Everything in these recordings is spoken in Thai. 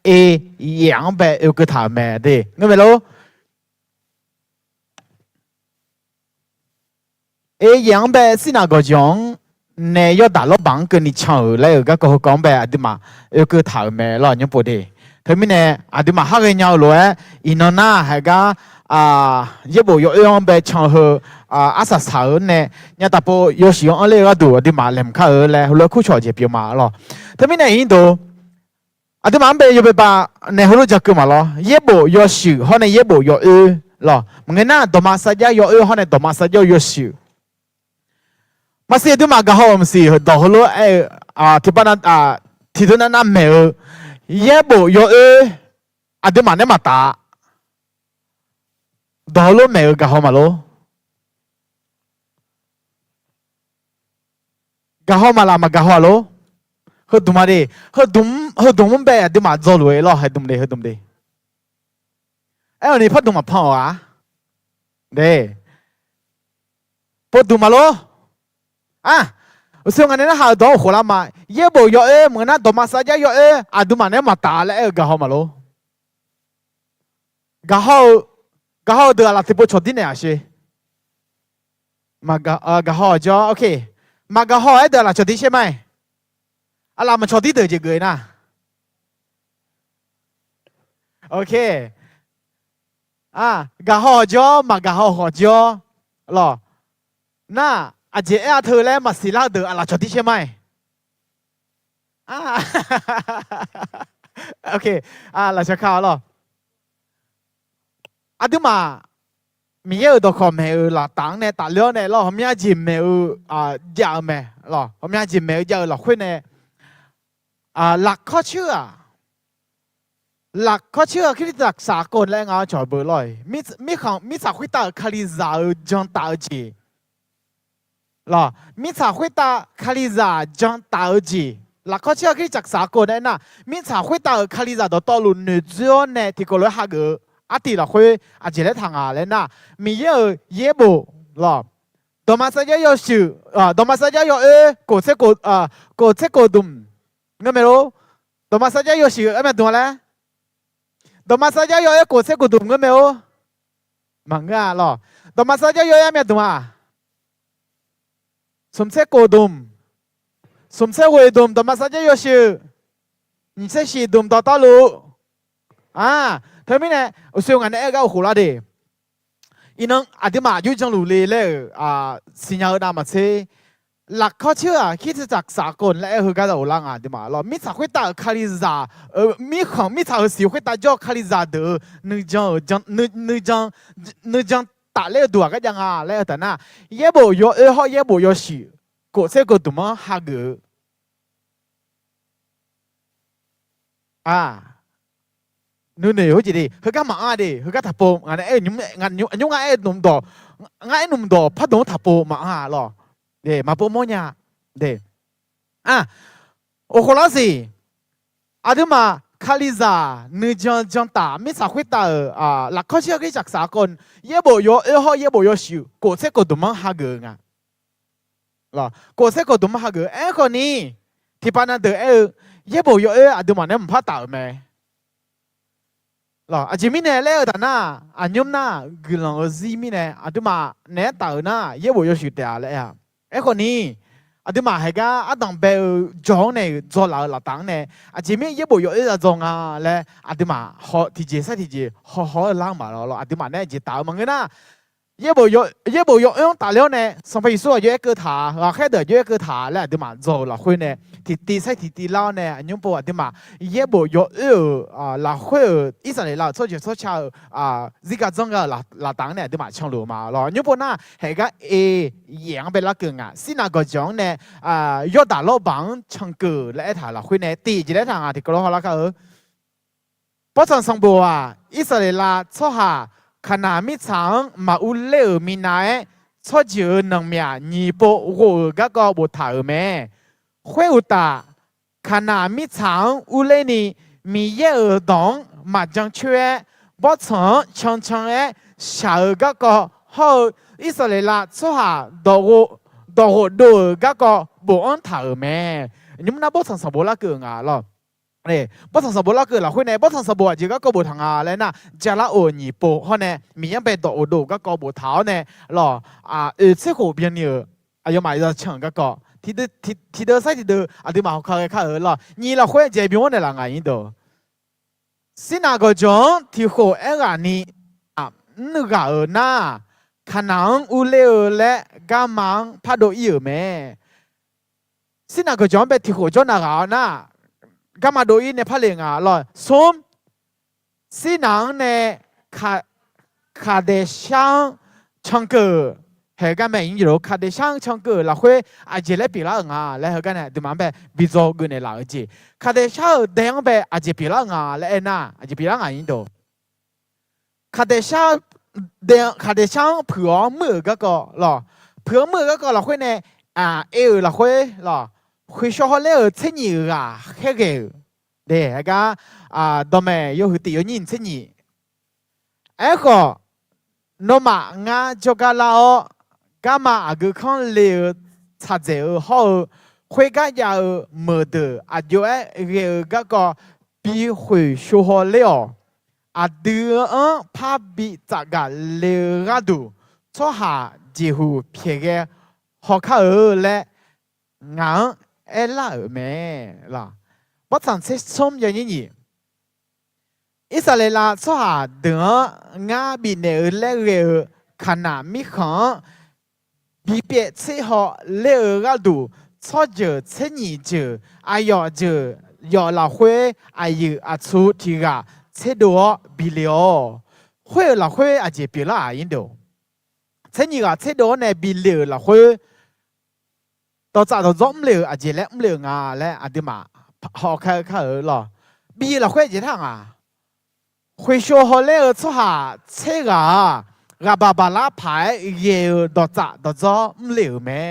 เออย่างแบบเอก็ถามแม่เด้งั้นไม่รู้เออย่างแบบสินาก็จังเนี่ยยอดดาลบังกันนี่เช่าแล้วก็เขา讲แบบอะดิมาเอก็ถามแม่ล่ะยังบ่ได้ทำไมเนี่ยอะดิมาหากันยาวเลยอีนน่ะให้ก็也无有样被场合阿萨草呢，人大波有时用那个度的马连卡尔嘞，后来苦潮就表嘛咯。他们那印度，啊，他们被有被把那后来就干嘛咯？也无有手，可能也无有咯。我们那多马萨加有可能多马萨加有手。มาสิดูมากะฮอมสิดอกฮัลโหลที่บ้านที่ตัวนั้นไม่เย่บ่ยดูมาเนี่ยมาตาดอกฮัลโหลไม่กะฮอมาโลกะฮอมาลามากะฮอโลเฮดูมาดิเฮดูมันแบบดูมาจอลวยล่ะเฮดูมดิอันนี้พัดดูมาพ่อเด้พัดดูมาโลส่วนอันนี้นะหาตัวหัวละมาเย่บ่ยเหมือนนั้นตัวมาสัจจะยดูมาเนี่ยมาตาแล้วกะฮอมาโลกะฮอเดือดละที่พูดชดที่เนี่ยสิมากะฮอจ้าโอเคมากะฮอเดือดละชดที่ใช่ไหมอะไรมันชดที่เดือดจะเกยนะโอเคกะฮอจ้ามากะฮอหอจ้าหรอน่าอาเจเธอแล้วมาสิลาเดืออะไรชดที่ใช่ไหมโอเคเราจะข่าวหรอดูมามีเยอะตัวคอมเมอร์ละต่างเนี่ยต่างเรื่องเนี่ยเราไม่อยากจิมเมอร์ยาวไหมเราไม่อยากจิมเมอร์ยาวเราคุยเนี่ยหลักข้อเชื่อคิดจากสากลและงานจอยเบอร์ลอยมีสาคุยตาคาลิซาจังตาจีล่ะมีสาคุยตาคาลิซาจังตาจีหลักข้อเชื่อคิดจากสากลเนี่ยนะมีสาคุยตาคาลิซาตัวตลุนเนื้อเนี่ยที่ก็เลยหาเกอตีละคุยเจริญทางเลยนะมีเยอะบุล่ะดมาสัจจะยอชิดมาสัจจะยอโกเซโกดุมงั้นไม่รู้ดมาสัจจะยอชิไม่ดูอะไรดมาสัจจะยอโกเซโกดุมงั้นไม่รู้มังงะล่ะดมาสัจจะยอไม่ดูสมเสกโกดุมสมเสกเวดุมดมาสัจจะยอชิ你这是ดุมต่อตลุเธอไม่เนี่ยส่วนอันนี้ก็หัวละเดอีน้องอธิมาอยู่จังหลุเลยเลยสิญญาณมาเชหลักข้อเชื่อคิดจากสากลและคือการเอาล่างอธิมาเรามิสาคุยตาคาริซามิสาสิคุยตาจ่อคาริซาเดอนึกจังตาเล่ดัวก็ยังแล้วแต่น่ะเย่บ่ยเขาเย่บ่ยสิกูเสกตัวมันฮักนู่นเนี่ยเขาจะดีเขาก็มาดิเขาก็ทับโปงานยุ่งงานหนุ่มดอพัดโดนทับโปมาหรอเดมาโปโมเนี่ยเดโอโคลาสิดูมาคาลิซาเนื้อจังตาไม่สาคุยตาหลักข้อเชื่อที่จากสากลเย่บ่ยเขาเย่บ่ยสิกูเสกตัวมันฮักงหรอกูเสกตัวมันฮักคนนี้ที่ปานันเดเย่บ่ยดูมาเนี่ยมันพัดตาไหมล่ะอาจจะมีเนี่ยแล้วแต่น่ะอันยมน่ะกลางซีมีเนี่ยดูมาเนี่ยต่อน่ะเยอะบ่อยสุดเดียวเลยคนนี้ดูมาให้ก็ต้องไปจองเนี่ยจองเราต่างเนี่ยอาจจะมีเยอะบ่อยจองแล้วดูมาเขาที่เจสักที่เจเขาล้างมาแล้วดูมาเนี่ยจะต่อมั้งนะเยอะบ่อยต่อแล้วเนี่ยสมัยส่วนเยอะเกิดถาแค่เดือดเยอะเกิดถาแล้วดูมาจองเราคุยเนี่ยที่ตีใช่ที่ตีเล่าเนี่ยอันยมบอกดูมาเยอะบ่อยเราคุยอิสราเอลเราชอบซิกาจงก็เราต่างเนี่ยดูมาช่างรู้มาแล้วยมบอกน่ะให้ก็อย่างเป็นละเกินสินาก็จังเนี่ยยอดดาลบังช่างเกิดและไอ้ถาเราคุยเนี่ยตีจะได้ทางที่ก็เราก็เพราะฉะนั้นสังบัวอิสราเอลชอบหาขณะมิฉังมาอุเลมีนายชอบเจอหนังเมียญี่ปุ่นโอ้ก็บทถ่ายแม่会有的，看那米仓屋里呢，米叶儿东麻将圈，不曾常常的下个好以色列啦，做下多个不安头咩？你们那不曾什么那个咯？咧，不同什么那个啦，会呢，不同什么就个个不同啊，咧那加拉欧尼波，可呢，米样被多多个个不同呢，咯啊，这后边呢，啊要买个抢个个，提到啥提到啊，对嘛，看咯，你啦会这边我的人啊，印度，是哪个种提后哎个你啊，那个那，可能乌勒勒干忙怕到有没？是哪个种被提后种那个那？กามาโดยในพระเลงอ่ะหรอสมสีนังในคาเดชังชังเกอร์เฮกันไม่ยินอยู่คาเดชังชังเกอร์เราคุยอาจจะเล็บปีละงาแล้วเฮกันเนี่ยดูมันแบบบิโซกุนในหลังจีคาเดชังเดียงแบบอาจจะปีละงาแล้วเอ็น่าอาจจะปีละงายินดูคาเดชังเดียงคาเดชังเผื่อมือก็หรอเผื่อมือก็เราคุยในเราคุยหรอ会说好了，吃你啊，那个，对，那个到没有第二年吃你，那个，那么俺就个老，干嘛个看了查着好，会个要没得，就个比会说好了，怕比这个了个度，做下几乎撇个好看嘞，俺。เอล่าแม่ล่ะปัจจัยเชื่อมอย่างนี้อิสราเอลสหาเดืองาบินเนอเลเรขนาดมิขังบีเปียเชื่อเลอก็ดูชอบเจอเช่นนี้เจออายอเจอยอละเฮอายุอาชุทีกาเชื่อดูบิเลอเฮละเฮอาจจะบิละอินโดเช่นนี้ก็เชื่อดูในบิเลอละเฮต่อจากเราจ้องเหลืออาจจะเล่มเหลืองาและอาจจะมาหอแค่หรอบีเราคุยจะทางคุยชัวร์เลยชัวร์เชื่อกาบาบาลาพายเยอต่อจากต่อจ้องเหลือแม่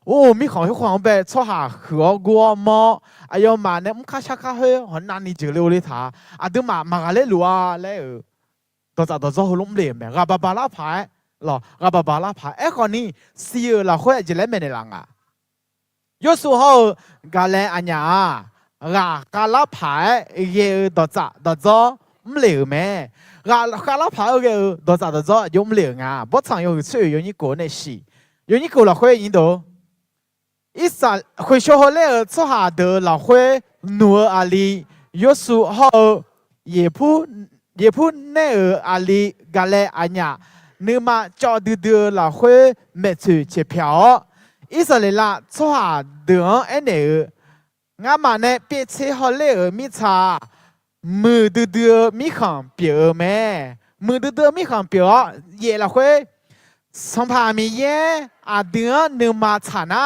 โอ้มีของที่ของแบบชัวร์หัวกัวมออายมาเนี่ยมุขชักเฮหอนานนี่เจอเลยเลยท่าอาจจะมาเลยรัวเลยต่อจากต่อจ้องล้มเหลือแม่กาบาบาลาพายหรอกาบาบาลาพายคนนี้เสียเราคุยจะเล่นไม่ได้หลัง有时候个人阿娘个老牌也到早唔留咩，个老牌个到早又唔留啊，不常有出有你个那事，有你个老会引导，一三会学好了做下的老会努阿里，有时候也不那阿里个人阿娘，你嘛找的老会没出去票。อิสราเอลชัวเดือนงามาเนี่ยเปียเชฮอลเลมิชามือเดือมีขังเปียแม่มือเดือมีขังเปียเย่ละเว้ยสัมภามีเย่เดือนหนึ่งมาชนะ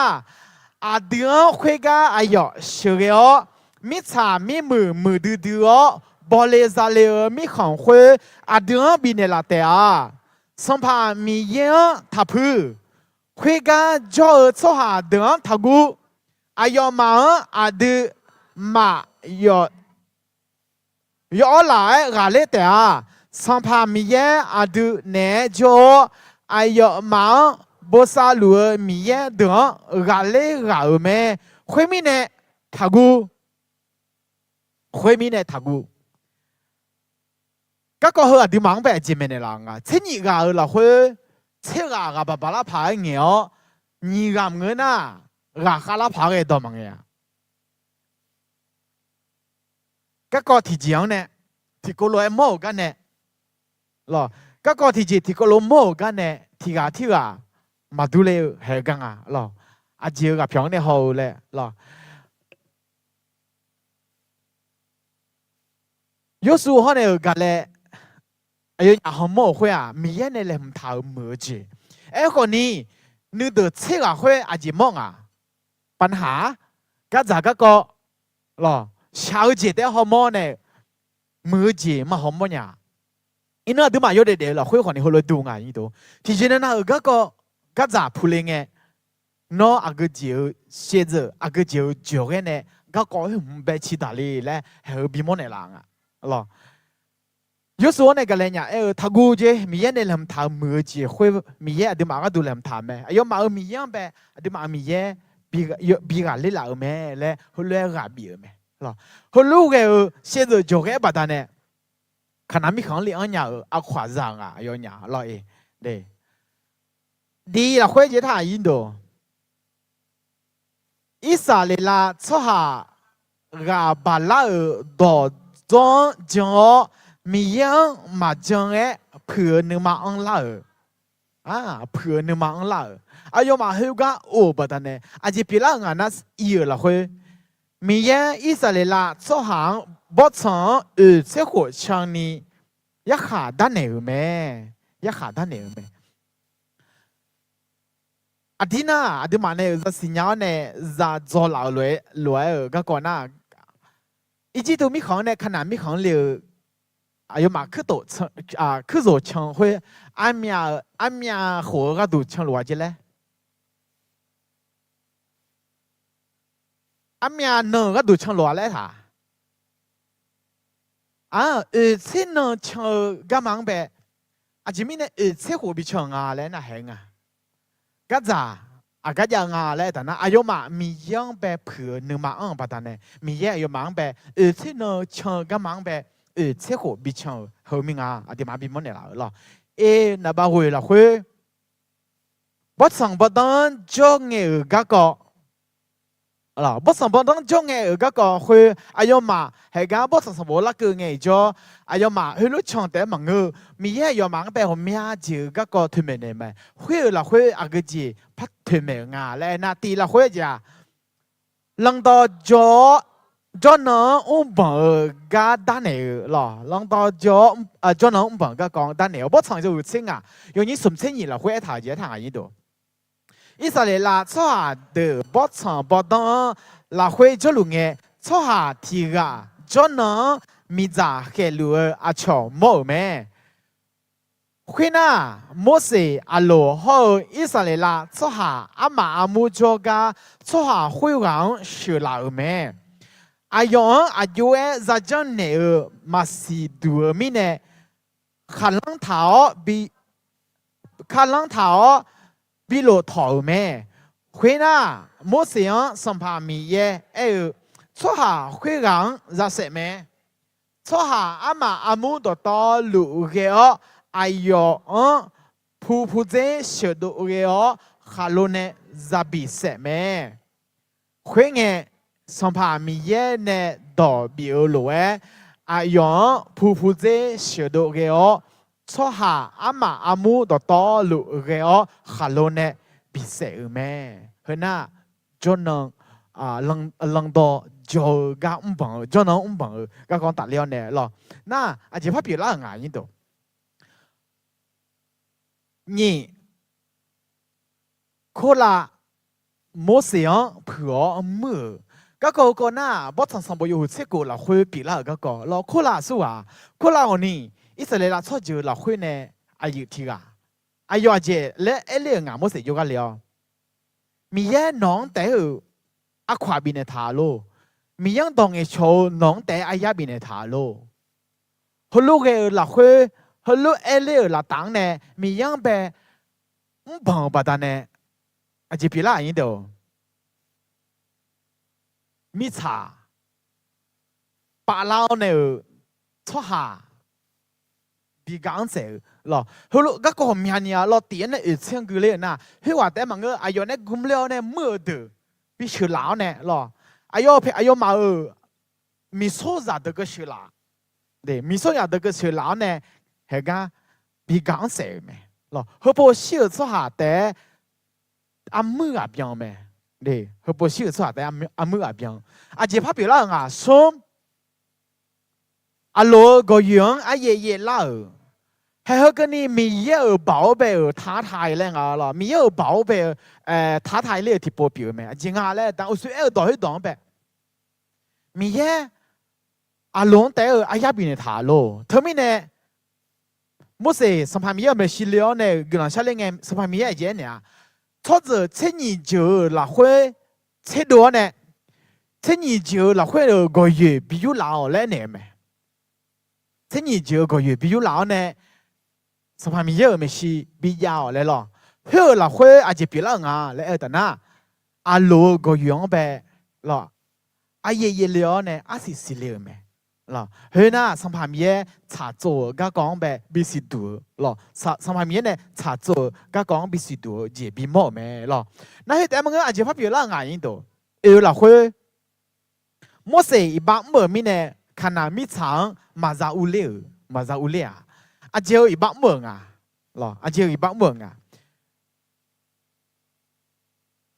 เดือนคุยกันอายุเชียวมิชามีมือเดือบอลเลซาเลมีขังเว้ยเดือนบินเนลาเตะสัมภามีเย่ทับพื้ 会个叫做下等他姑，要忙的嘛要来来的，上旁米耶的那叫要忙不杀路米耶等来没，会米呢他姑，会米呢他姑，个好的忙白见面的人啊，这你个了会。เชื่อกาบบาลาพายเงี้ยนี่กำเงินน่ะกาลาพายตัวมังเงี้ยก็ที่เจียงเนี่ยที่ก็ลอยโม่กันเนี่ยหรอก็ที่จีที่ก็ลอยโม่กันเนี่ยที่มาดูเลยเฮกันอ่ะหรออาเจียกับพี่น้องเนี่ยเขาเลยหรอ有时候呢个嘞哎呀，好莫会啊，米耶那嘞唔头冇住，個呢，你度車啊會阿姐夢啊，ปัญหาก็จากก็หรอชาวเจแต่好莫呢，มือจีมา好莫呀，因為都嘛有啲啦，會可能會來ดูงานนี่ตัวที่จริงนะก็จากพูดเลยไงเนาะอาก็เจียวเสียจอาก็เจียวเจียวกันเนี่ยก็ให้ผมไปชิดาลีและให้บีมอนในหลังอ่ะหรอ有时候那个人呀，他估计米耶那人他没机会，米耶的马个都人他们，要马米耶呗，的马米耶比个里老咩嘞，后来个比咩，咯，好路个现在就个把它呢，看那米康里安nhà啊夸张啊，有nhà咯诶，对，第啦会节他印度，伊萨里拉错下个巴拉多装将米样嘛将诶，ผื่นมาอังลาผื่นมาอังลาอายุมาเฮกาโอบัดเนี่ยอาจจะพิลางานัสอีละคุยมีเยอิสราเอลส่หางบดสังเสหัวช่างนี้ยักขาด้านไหนไหมยักขาด้านไหนไหมอาทิตย์น่ะอาทิตย์มาเนี่ยจะสัญญาเนี่ยจะจอลเอาเลยก็ก่อนน่ะอีจีตัวมีของเนี่ยขนาดมีของเหลืออายุมาคือโตคือโตช่างคุยอันเมียหัวก็ดูช่างหลวงจีเลยอันเมียหนึ่งก็ดูช่างหลวงเลยท่าที่หนึ่งช่างก็มังแบบอาจจะมีเนี่ยที่หัวบิช่างอะไรน่ะเห็นอ่ะก็จะก็ยังอะไรแต่นะอายุมามียังแบบเผื่อหนึ่งมาปัตตานีมีเยอะอายุมาแบบที่หนึ่งช่างก็มังแบบที่หัวบิช่างเขามีอาจจะมาบิมันเนี่ยละหรอนับว่าละคุยบทสังบทนั้นจงเงยก็là bớt sản phẩm đang trong nghề ở các cái khu ai mà hay cái bớt sản phẩm là cứ nghề cho ai mà hơi lúc chọn để mà ngư mi hay yêu mang bé hôm nay chỉ các cái thuê mình này mà khu là khu à cái gì phát thuê mình lại na tì là khu gì lần đó cho nó bằng cái đan này là lần đó cho nó bằng cái con đan này bớt sản phẩm sinh dùng như sum sinh gì là khu thải gì thải gì đó以色列啦，错下的不长不短，啦会做路嘅，错下提个，做能米扎黑路阿乔冇咩？会呐，莫是阿罗好以色列啦，错下阿妈阿母做个，错下会讲是啦咩？阿用阿有诶，在将内嘛是多米呢？看浪头比看浪头。比如头咩，会呐，莫是样生怕米耶，错下会让热食咩，错下阿妈阿母都到路嘅哦，哎哟，噗仔小到嘅哦，哈罗呢热比食咩，会嘅生怕米耶呢到比如路诶，哎哟，噗仔小到嘅哦。错下阿妈阿母都到路嘅哦，哈罗呢比赛咩？佢那就能能到就个帮，就能帮，个讲大了呢咯。那阿姐怕别啦眼呢度，你可啦冇想破么？個那不曾上過有吃過啦，會比啦個，咯可啦是話，可啦我呢？以色列啦，錯就啦會呢，阿要提個，阿要姐咧，咧牙冇食咗個了，咪嘢啷得阿跨邊嘅塔咯，咪樣當嘅錯啷得阿一邊嘅塔咯，好路嘅啦會，好路咧啦當呢，咪樣ပဲ唔幫把單呢，阿姐比啦呢度。มิชาปะเล่าเนี่ยชั่วหาบีกังเสือหรอฮัลโหลก็ก็มีอันนี้เราเตียนเนี่ยเชื่อกูเลยนะเฮ้ยว่าแต่มันก็อายุเนี่ยกุมเลี้ยวเนี่ยมือดื้อบีชื่อเหล่าเนี่ยหรออายุมามีโซ่จัดก็ชื่อเหล่าเดี๋ยวมีโซ่จัดก็ชื่อเหล่าเนี่ยเฮ้ยก็บีกังเสือไหมหรอเขาบอกชื่อชั่วหาแต่อามือแบบยังไหมเดี๋ยวเขาบอกชื่อสวัสดิ์อามืออาเบียงอาเจ็บพับอยู่แล้วอ่ะส้มอาโลก็ยังอาเย่แล้วให้เขาก็นี่มีเยอะ宝贝ท้าทายเลยอ่ะล่ะมีเยอะ宝贝ท้าทายเลยที่ปอบิวไหมจริงอ่ะเลยแต่อุสุต่อให้ต่อแบบมีเยอะอาลงแต่อายาบินท้าโลเธอไม่เนี่ยมื่อสิสัมภาระมีเยอะไม่สิเลี้ยวเนี่ยกำลังใช้เรื่องสัมภาระมีเยอะเยอะเนี่ย或者千年久那会吃多呢？千年久那会个月比较老来呢嘛？千年久个月比较老呢？什么咪有咪是比较来咯？后那会阿就别了啊来的那阿罗个样呗咯？阿爷爷了呢，阿是死了没？咯，佢那上旁边查做，甲讲呗必须读咯，上旁边呢查做，甲讲必须读，也比冇咩咯。那佢哋乜嘢阿姐发表啦眼度，有啦會，冇事一百冇咪呢，看那咪長馬扎烏了，馬扎烏了，阿姐一百冇啊，咯，阿姐一百冇啊，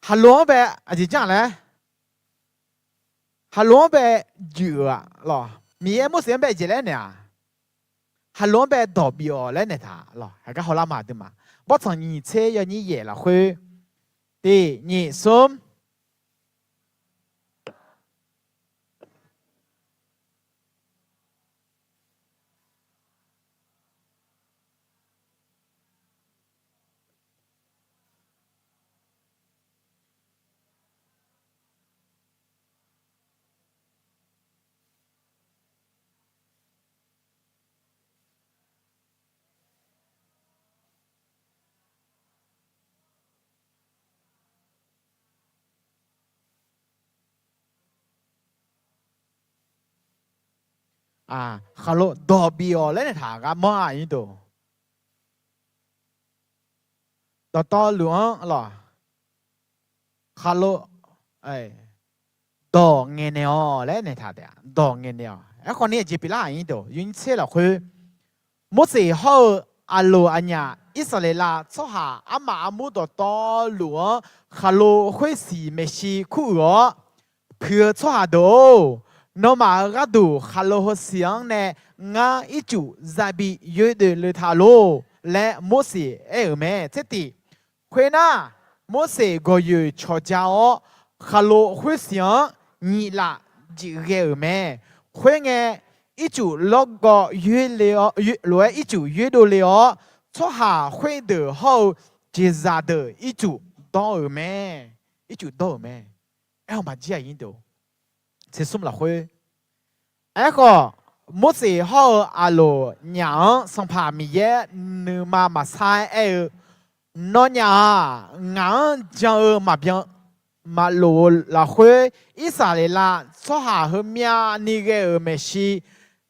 ฮัลโหล呗，阿姐講咧，ฮัลโหล呗，อยู่啊，咯。มีเมื่อเสียงแบบเจริญเนี่ยฮัลโหลแบบดอกบิโอแล้วเนี่ยท่าหรอให้ก็เขาละมาดูมาบ่ทางนี้เชยนี่เย่ละคุยดีนี่ส้มฮัลโหลดอกบิโอแล้วเนี่ยท่าก็มาอีตัวต่อหลวงหรอฮัลโหลไอ้ดอกเงี้ยเนี่ยแล้วเนี่ยท่าเดียดอกเงี้ยเนี่ยไอ้คนนี้จีบละอีตัวยุ่งเชื่อละคุยมุสีเขาอาโลอันเนี้ยอิสราเอลชอบหาอามาอามุดต่อหลวงฮัลโหลคุยสีไม่ใช่คู่เพื่อชอบหาดูนมาก็ดูฮัลโหลเสียงเนี่ยงาอิจูจะบียืดเลยทาโลและมุสีเอ๋แม่เจติคุยน่ะมุสีก็อยู่ชอจ้าฮัลโหลคุยเสียงนี่ละจีเอ๋แม่คุยไง一组六个月了，来一组月到了，出下会的后，接着的一组到咩？一组到咩？哎，我们只印度，这什么会？哎个，莫是好阿罗娘上怕米耶，你妈妈猜哎，那娘俺将马边。马路拉会，以色列啦，出下和面那个没事。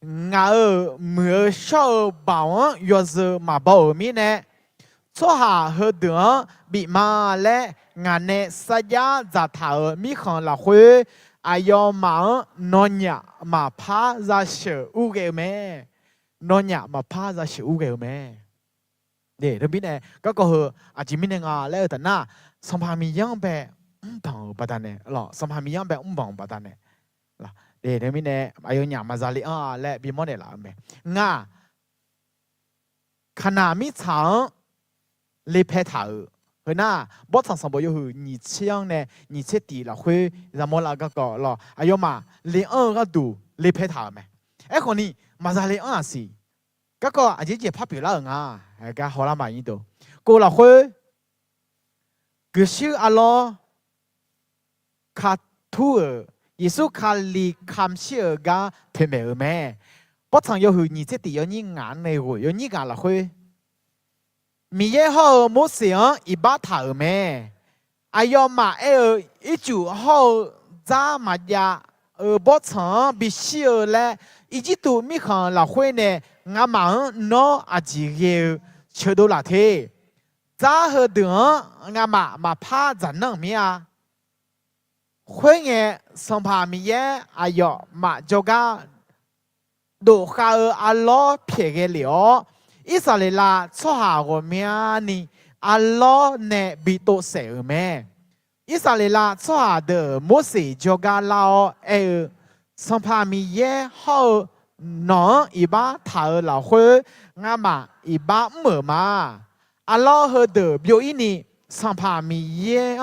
ngã mưa sau bảo yo giờ mà bảo mi nè cho hà hơi đường bị mà lẽ ngã nè sa giá giả thảo mi khang là huế ai yo mà non nhạ mà phá ra sở u ghê mẹ non nhạ mà phá ra sở u ghê mẹ để đó biết nè các cô chỉ mi nè ngà lẽ ở na song phàm mi yang bè bằng bà ta nè lọ song phàm mi yang bè bằng bà ta nèเดี๋ยวมีเนี่ยอายุอย่างมาซาลีและบีมอเนี่ยละแม่งาขณะมีช้างเลเพถาเฮ้ยน่ะบอสสังบอยู่หือหนีเชียงเนี่ยหนีเชตีละคุยจะมอลาก็รออายุมาเลก็ดูเลเพถาแม่ไอ้คนนี้มาซาลีสิก็อาจจะเจ็บพับอยู่แล้วงาไอ้ก็ฮอลามาอีตัวกูละคุยกูชื่ออัลลอฮ์คาทู耶稣卡里看小个偏没有咩？不曾有去你这地有你眼内会有你眼了会，米也好冇想一把头咩？哎呀嘛一组好咋嘛呀？不曾必须嘞，一直都米看了会呢，俺忙孬阿几个吃到哪天？咋和等俺嘛怕咋弄咩啊？会呢，上旁边耶，哎哟，嘛就个都哈阿拉撇个了，以色列啦，出下个名呢，阿拉呢比多少咩？以色列啦，出下的摩西就个老上旁边耶好孬一把头老灰，俺嘛一把木嘛，阿拉和的表演呢，上旁边耶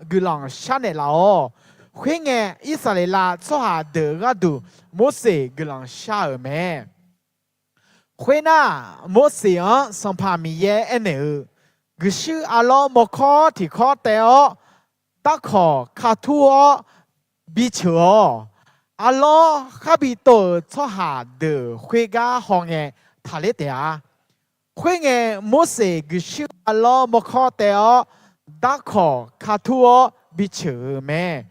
个人下来了。会呢，以色列啦，做下得个都摩西个人下尔咩？会呐，摩西上旁边也安尼，个是阿拉莫考提考的哦，大考卡图哦，比丘哦，阿拉哈比多做下的会个行业他哩的啊，会呢，摩西个是阿拉莫考的哦，大考卡图哦，比丘咩？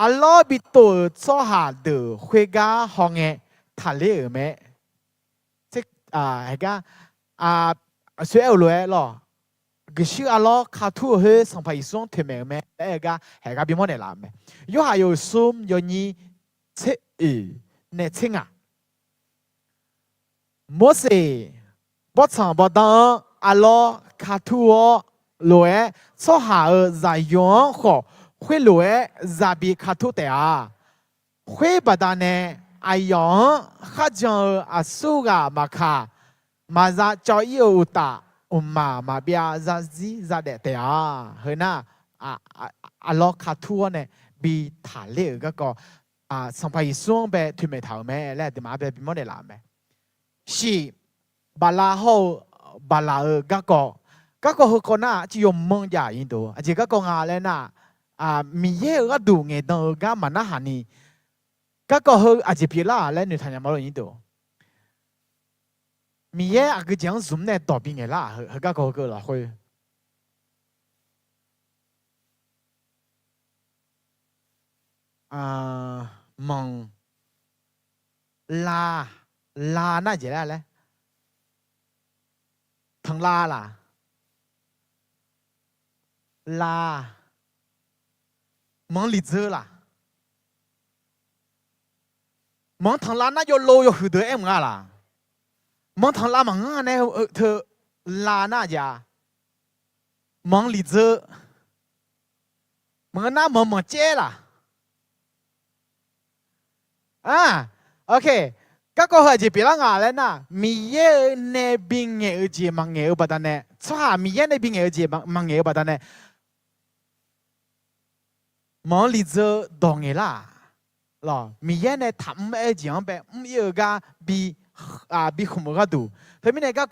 อัลลอฮ์บิตัวโซหาเดือคุยกาฮองเงทะเลไหมเช็คเฮกาสวยเอาเลยหรอก็ชื่ออัลลอฮ์คาทูเฮสังพายส่งถึงไหมแต่เฮกาบิมอนเดลามไหมยูหายซุมยูนี่เชเนี่ยเชงโมเสบอชังบอดังอัลลอฮ์คาทูรวยโซหาใจยองขอ会路诶，这边卡土的啊，会把它呢，哎呀，好像啊，苏个马卡，马扎叫有大，马边扎子扎的啊，和那老卡土呢，比塔里个上排双呗，推没头咩，来的马边比么的难咩，是巴拉好巴拉个好个那只有梦呀印度，而且个啊嘞那。มีเยอะก็ดูไงตรงก็มันน่าหันนี่ก็เฮอาจจะพิลาและหนูทำยังไม่รู้ยิ่งตัวมีเยอะก็จังซุ่มเนี่ยต่อปีไงล่ะเฮก็ละคุยมองลาน่าจะได้เลยทั้งลาล่ะลามองลิเจอล่ะมองทางลาน่าโยโลโยหือเดอเอ็มงาล่ะมองทางลามังงาเนี่ยเธอลาน่าจะมองลิเจอมองน่ามองเจ้ล่ะโอเคก็เฮจะเป็นละงาแล้วนะมีเยในบิงเงอจีมังเงอบัดเนี่ยช่ามีเยในบิงเงอจีมังเงอบัดเนี่ยมองลิเจอดองเงล่ะหรอมีเยในทำเอจีอันแบบเยอะกาบีขโมยก็ดูเพราะมีเนี่ยก็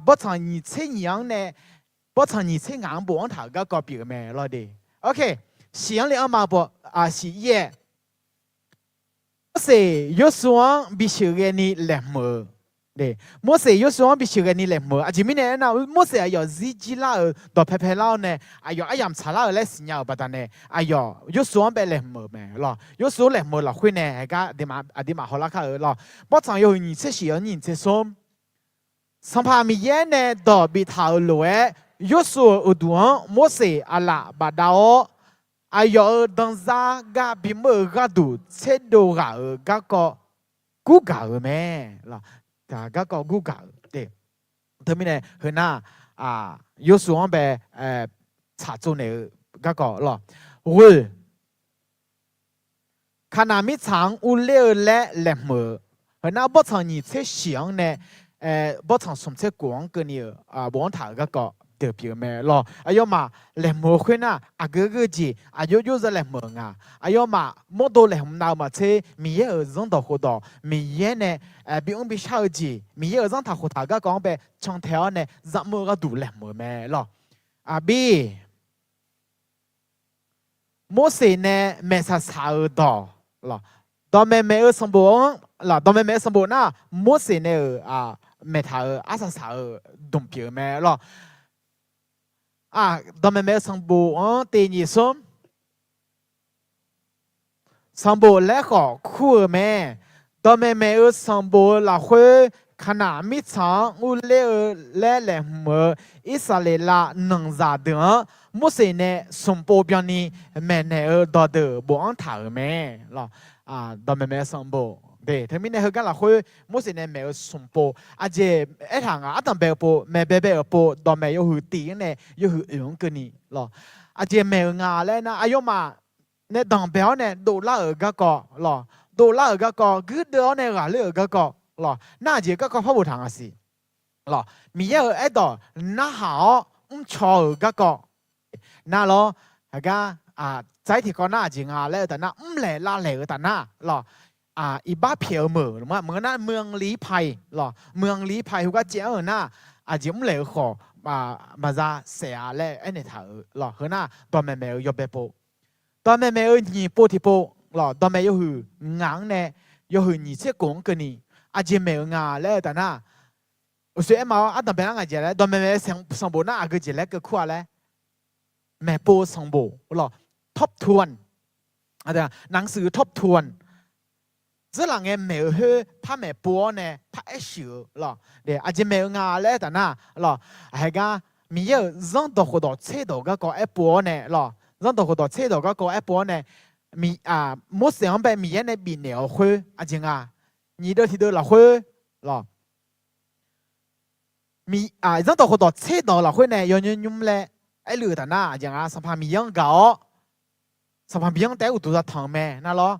บ่ทางนี้เช่นยังเนี่ยบ่ทางนี้เช่นงานบ่อันถาก็เปลี่ยนแม่รอดีโอเคเสียงเลยเอามาบ่สิเย่โมเสยศวงบิชเกนี่แหลมมือเด้โมเสยศวงบิชเกนี่แหลมมือจิมิเนี่ยนะโมเสอายุซีจิลาดอเพเพลาเนี่ยอายุอายามชาลาเลสิญญาบัดเนี่ยอายุยศวงเปแหลมมือแม่หรอยศวงแหลมมือหรอคุยเนี่ยก็เดมาฮอลาคาหรอบ่จังอยู่นี่เช่สินี่เช่ส้มสัมภามีเยเนี่ยดอบิทาลวยยศวอุดวงโมเสอาลาบัดาอายดังซากาบิมกาดูเชดโดกาก็กูกาแม่ล่ะแต่ก็กูกาเด็กเธอไม่ได้เห็นหน้ายศวงแบบชาจูเนี่ยก็ล่ะเว้ยขณะมิฉังอุเลและแหลมมือเห็นหน้าบ่ทันนี่เชเสียงเนี่ยบ่ทันสมเชกวงกันนี่บ่ทันก็เดือบเพียงแม่หรออายมาแหลมมือขึ้นน่ะก็จีอายุจะแหลมมืองอายมาโมโดแหลมนามาเชมีเยอะจังต่อหัวดอมีเยอะเนี่ยบิองบิชาวจีมีเยอะจังต่อหัวตาก็กองไปช่องแถวเนี่ยจับมือก็ดูแหลมมือแม่หรอบีโมเสเนี่ยแม่สาวดอหรอตอนแม่สมบูรณ์หรอตอนแม่สมบูรณ์น่ะโมเสเนี่ยแม่ท้าอาสาวดุมเพียงแม่หรอตอนแม่สมบูรณ์ตีนี่ส้มสมบูรณ์และขอคู่แม่ตอนแม่สมบูรณ์ละคุยขณะมิชังอุเลและแหลมมืออิสราเอลหนึ่งจาเดือมุสลิมสมบูรณ์แบบนี้แม่เนี่ยดอเดือบอันถ่ายแม่หรอตอนแม่สมบูรณ์เดี๋ยวทั้งมีเนี่ยกันละคุยมุสลิมแม่สมบูรณ์อาจจะทางตอนเบลปูแม่เบลปูตอนแม่又是ตีเนี่ย又是用กันนี่หรออาจจะแม่งาแล้วนะอายุมาเนี่ยตอนเบลเนี่ยดูแลก็หรอดูแลก็คือเดือนเนี่ยก็เลือกก็หรอน่าจะก็พอบุทางอ่ะสิหรอมีเยอะไอ้ดอน่าหาชอก็น่าหรอก็ใจที่ก็น่าจริงแล้วแต่น่าแหล่ละแหล่แต่น่าหรออีบ้าเพียวเหมือนว่าเมืองนั้นเมืองลี้ภัยหรอเมืองลี้ภัยเขาก็เจ้าหน้าจิ้มเหลวขอมาจะเสียแล้วไอ้เนี่ยถ่ายหรอเขาหน้าตอนแม่ยบเบปตอนแม่ยี่ปูที่ปูหรอตอนแม่ยหืองางเนี่ยยหือยี่เชี่ยกงกันนี่จิ้มแม่งาแล้วแต่น่า所以嘛，ตอนเป็นอะไรเจ๊เลยตอนแม่สมบูรณ์น่ะก็เจ๊เลยก็ขั้วเลยแม่ปูสมบูรณ์หรอทบทวน อะไรหนังสือทบทวน这两个没有去拍没播呢，拍一宿咯，对，而且没有牙嘞，但那咯，係個沒有讓到好多車道嗰個一播呢，咯，讓到好多車道嗰個一播呢，冇想被沒人嚟變了去，而且你都睇到落去咯，讓到好多車道落去呢，樣咧，一路但那，而且上旁沒人搞，上旁沒人帶有多少糖咩，那咯。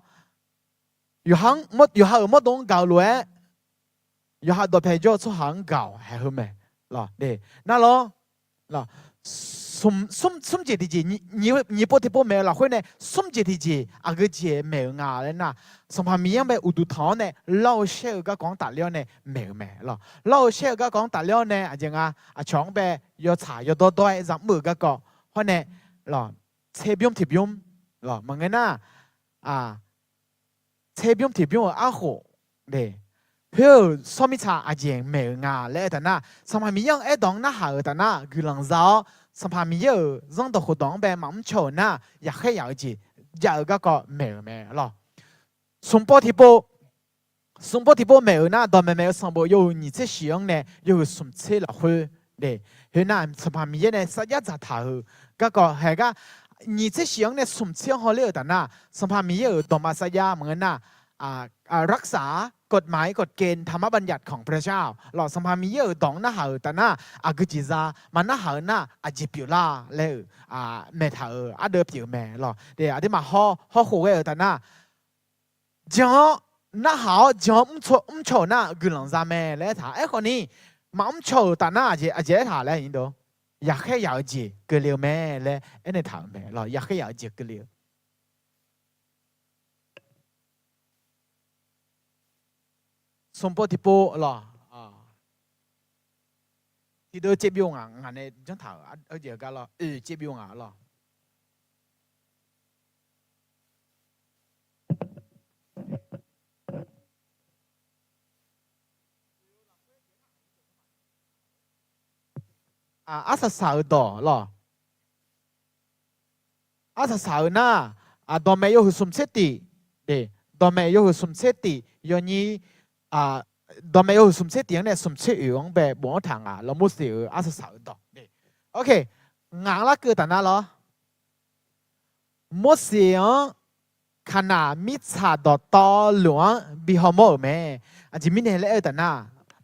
有行冇懂搞嘞，有行多陪咗出行搞係好咩？咯，對，那咯，咯，送這啲嘢，你不提不沒啦，會呢，送這啲嘢，個嘢沒有牙咧嗱，上下面樣咩有度糖呢，老少個講大料呢沒有咩咯，老少個講大料呢，長輩要茶要多入มือ個，會呢，咯，車邊貼邊，咯，問嘅呐，車邊貼邊阿好，對，佢所以查阿姐沒有牙咧，但那上下面樣一檔那下但那佢能走，上下面樣讓到好檔俾มั่錯那，也係有字，有個沒有咩咯，送波貼波沒有那，當然沒有上波有你這使用呢，有送車落去，對，佢那上下面呢實一隻頭，嗰個係個。你這使用呢สุ่มเชี่ยวเขาเรียกแต่น่ะสภามีเยอะต่อมาสัญญาเหมือนน่ะรักษากฎหมายกฎเกณฑ์ธรรมบัญญัติของพระเจ้าหล่อสภามีเยอะต้องน่ะหาแต่น่ะกุจิซามันน่ะหาน่ะจิปิวล่าเลยเมทาเดอปิวแม่หล่อเดี๋ยวที่มาห่อหัวแต่น่ะจ้าน่ะหาจ้าโฉน่ะกุหลังซาแม่เลยถาไอ้คนนี้มันโฉแต่น่ะเจ๊ถาเลยยินดูอยากให้ยาวจีเกลียวแม่และไอ้ในถามแม่เราอยากให้ยาวจีเกลียวสมปติโปหรอที่เดินเจ็บยงงานในจังถามเดี๋ยวกันหรอเจ็บยงหรออาสาสาวต่อหรออาสาสาวน่ะตอนแม่ยกสมเสติเด็ตอนแม่ยกสมเสติย้อนนี้ตอนแม่ยกสมเสติเนี่ยสมเสติอยู่ของแบบบ่ทางเราไม่เสียอาสาสาวต่อเด็โอเคงานละเกิดแต่น่ะหรอไม่เสียขนาดมิจฉาต่อหลวงบิฮอมแม่อาจจะไม่เห็นเลยแต่น่ะ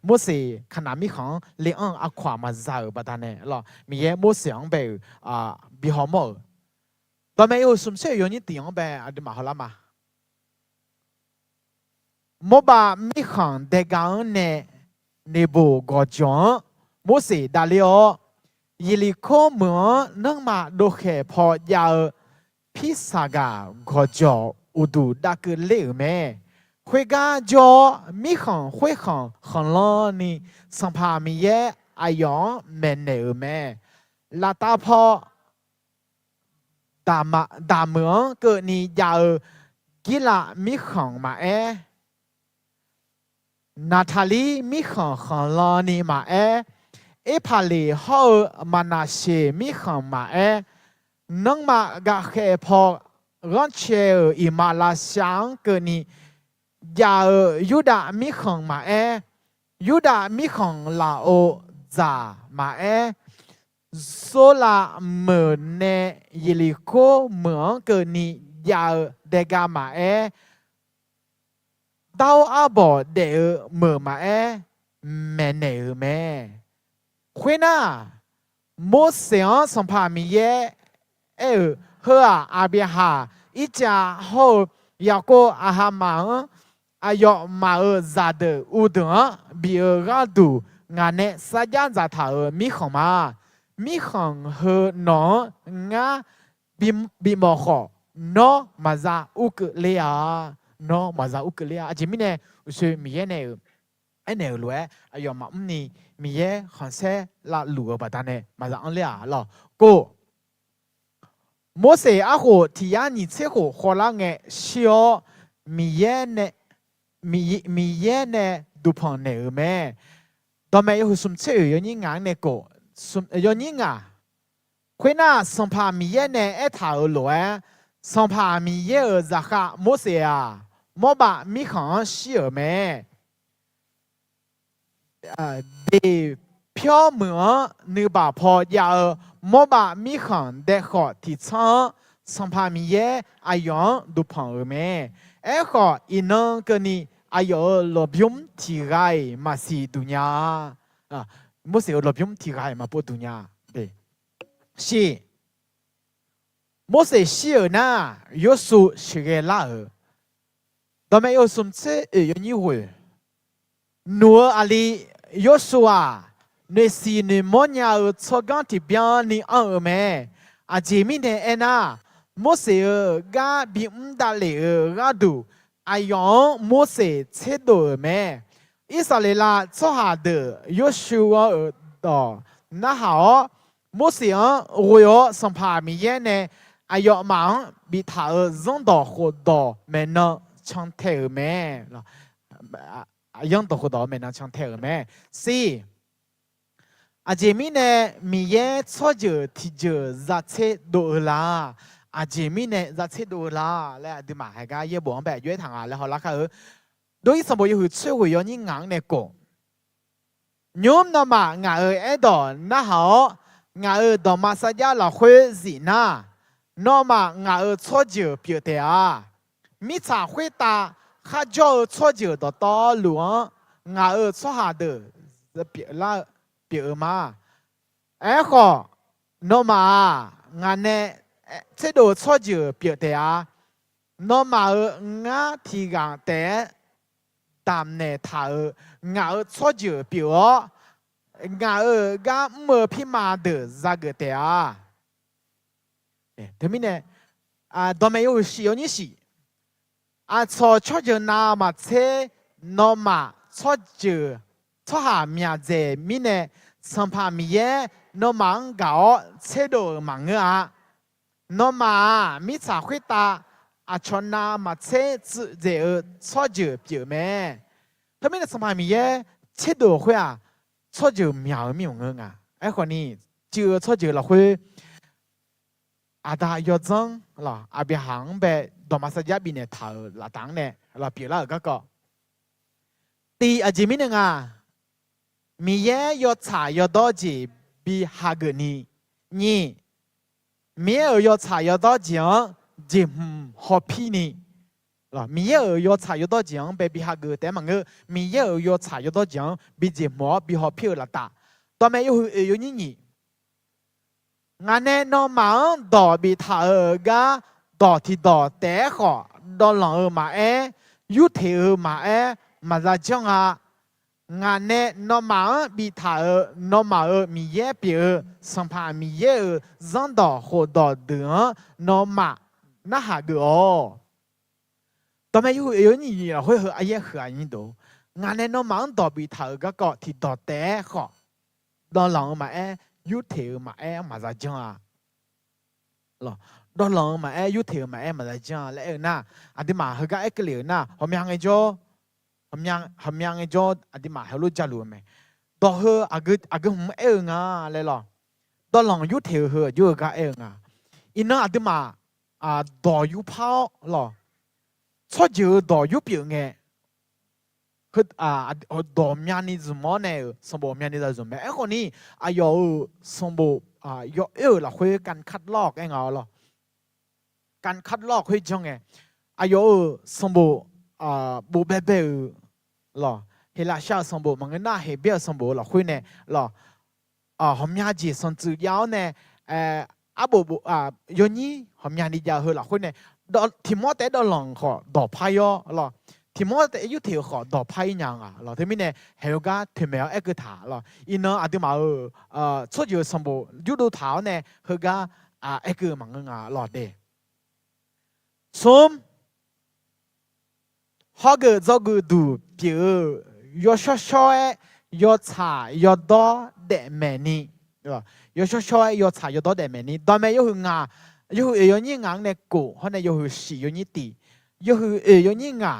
莫是看哪米行里阿夸嘛造不单呢，咯，米也莫想被比好么，但没有什么有你点呗，阿啲嘛好啦嘛，莫把米行得讲呢，你不过讲，莫是大了，伊里科么能嘛都系破要披萨个过讲，有度大个了咩？会个叫米行会行行了呢，上怕米也阿样没牛咩，拉大炮大门个你要给啦米行嘛นาทาลี米行行了呢嘛帕里好嘛那些米行嘛能嘛个黑炮让切伊嘛拉香个你。อย่ายูดามิขังมายูดามิขังลาโอจามาโซลาเหมือนเนยิลิโกเหมือนเกินีอย่าเดกามาดาวอาบอเดอเหมือนมาแม่เนอแม่คุยน่าโมเสียงสัมภามีเยเฮออาเบียฮาอีจ่าโฮอยากโกอาฮามังอายอมาซาเดอุดงบีราดูงานเนสัญญาณจะถ่ายมีของมามีของเฮนองาบิมอขอนอมาซาอุกเลียนอมาซาอุกเลียอาจจะมีเนี่ยอุศมีเนไอเนรวยอายอมานี่มีเยขอนเซละหลัวปะตาเนมาซาอันเลียหรอกูโมเสอาโหที่ยานิเชโหขอละเงชิโอมีเยเนมีเย่เนดูพองเนอแม่ตอนแม่ยังสมเชื่อยังยิ่งงานเนโกยังยิ่งคุยน่าสัมภามีเย่เนถาหลวย上帕米耶尔扎哈莫塞啊，莫把米康希尔咩？被票门你把破呀尔莫把米康的好提倡上帕米耶阿样都朋友咩？哎好，伊能跟你阿有罗宾提来马西杜亚啊，莫是有罗宾提来嘛不杜亚对，是。莫是希尔那有数是个拉尔，但没有什么有你会，努阿里有数啊，你是你莫nhà ở chỗ gang thì biang ni ở mẹ, à chỉ mình này anh à,莫是ga bị đa lệ ga đủ, ai yong莫是chế độ mẹ, ý sao lại là chỗ hà de有数ở đó,那好，莫是我要上爬米耶呢。ai dọ mạng bị thả ở giống đỏ hồ đỏ mẹ nó chẳng thể ở mẹ giống đỏ hồ đỏ mẹ nó chẳng thể ở mẹ si à chị mi nè mi ye cho giờ thì giờ ra chế đồ là à chị mi nè ra chế đồ là lại đi mà hai cái ye buồn bè duy thằng à lại họ lắc ở đối với mọi người chơi với những ngang này cổ nhóm nào mà ngã ở ấy đó nó họ ngã ở đó mà sao ra là huế gì na nó mà ngã ở chỗ giờ biểu đề à, mi trả huế ta, khác cho ở chỗ giờ đó to luôn, ngã ở chỗ hà de, biểu là biểu mà, ấy khó, nó mà ngã này chế độ chỗ giờ biểu đề à, nó mà ở ngã thì ngã té, đam này thà ở ngã ở chỗ giờ biểu, ngã ở ngã mở phi mà de ra cái đề à. thế mình này à đó mấy người sử dụng như gì à cho giờ nào mà chế nó mà cho giờ cho hà miệt dễ mình này sản phẩm miệt nó mang gạo chế độ mang à nó mà mi trả khuyết ta à cho nào mà chế tự dễ cho giờ biểu mẹ thế mình là sản phẩm miệt chế độ khuyết à cho giờ miệt miệng à ấy còn ní chưa cho giờ là khuyết à ta yêu dân là à bị hàng bé đồ mà sao bị này thảo là tăng này là bị là cái個第二隻面啊咪嘢要查要多隻比下個你你咪嘢要查要多隻就唔好批你là mi ye yo cha yo do jiang be bi ha ge de mang ge mi ye yo cha yo do jiang bi je mo bi ho pi la ta to me yo ni ni ngã nè nó mang đỏ bị thả ở ga đỏ thì đỏ té khó đỏ lòng ở mà yu thế ở mà ra chăng à ngã nè nó mang bị thả ở nó mà ở mi ye bị ở sang pa mi ye ở răng đỏ hồ đỏ đường nó mà nó hạ cái ô tao mày yêu gì là hơi hơi ai hơi ai đâu ngã nè nó mang đỏ bị thả ở ga cọ thì đỏ té khó đỏ lòng ở mà yu thế mà ra chăng à lo đó lòng mà yu thế mà ra chăng lại na anh đi mà hơi cái liệu na hôm yang ấy cho hôm yang ấy cho anh đi mà hơi lúc trả luôn mày đó hơi à cái không ngà lại lo đó lòng yu thế hơi yu cái ngà in nó anh đi mà đó yu phao lo cho giờ đó yu biểu ngheคือดอมยานิสมอเนี่ยสมบูรณ์ยานิสมอไอ้คนนี้อยู่สมบูรณ์อยู่ละคุยกันคัดลอกไอ้เงาหรอการคัดลอกคุยจังไงอยู่สมบูรณ์บูเบเบหรอเฮลักชาสมบูรณ์มันก็น่าเฮเบียสมบูรณ์หรอคุยเนี่ยหรอหอมยาจีสันจืดยาวเนี่ยบูยนี่หอมยานิยาเหรอคุยเนี่ยทีมอแต่ดอลองขอดอกพายหรอทีมอแต่ยุติขอดอกพายยังหรอที่มีเนี่ยเฮลกาถึงแม้เอกถาหรออินเนออาจจะมาชุดอยู่สมบูรณ์ยุดูเท้าเนี่ยเฮลกาเอกมังงาหลอดเดสมฮอกเกอร์จะกูดูเปียยอช่วยยอชายอดอเดเมนี่ยอช่วยยอชายอดอเดเมนี่ตอนแม่ยอหึงายอหึยอนี่งางเนี่ยกูเขาเนี่ยยอหึสียอนี่ตียอหึยอนี่งา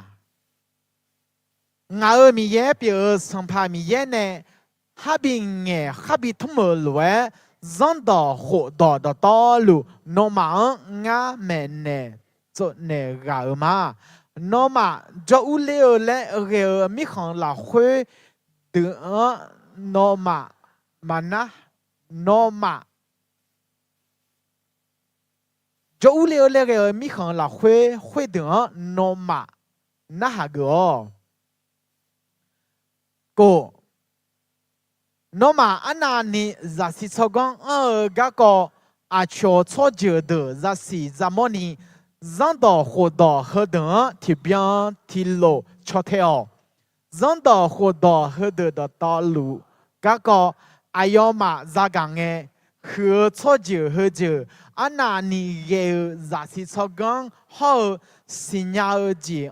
ngã mi ye biểu sang pa mi ye này ha bị nghe ha bị thum mờ lúa dân đỏ hộ đỏ đỏ to lù nó mang ngã mẹ nè 做那个嘛，那么这屋里来个米行老会的那么mana 那么这屋里来个米行老会的那么那哈个个。那么安那你若是操讲个个阿乔操就的，若是怎么呢？让到活到河等提边提路桥条，让到活到河的道路，个个哎呀嘛咋讲诶？河操就河就，安那你个若是操讲好新nhà ở gì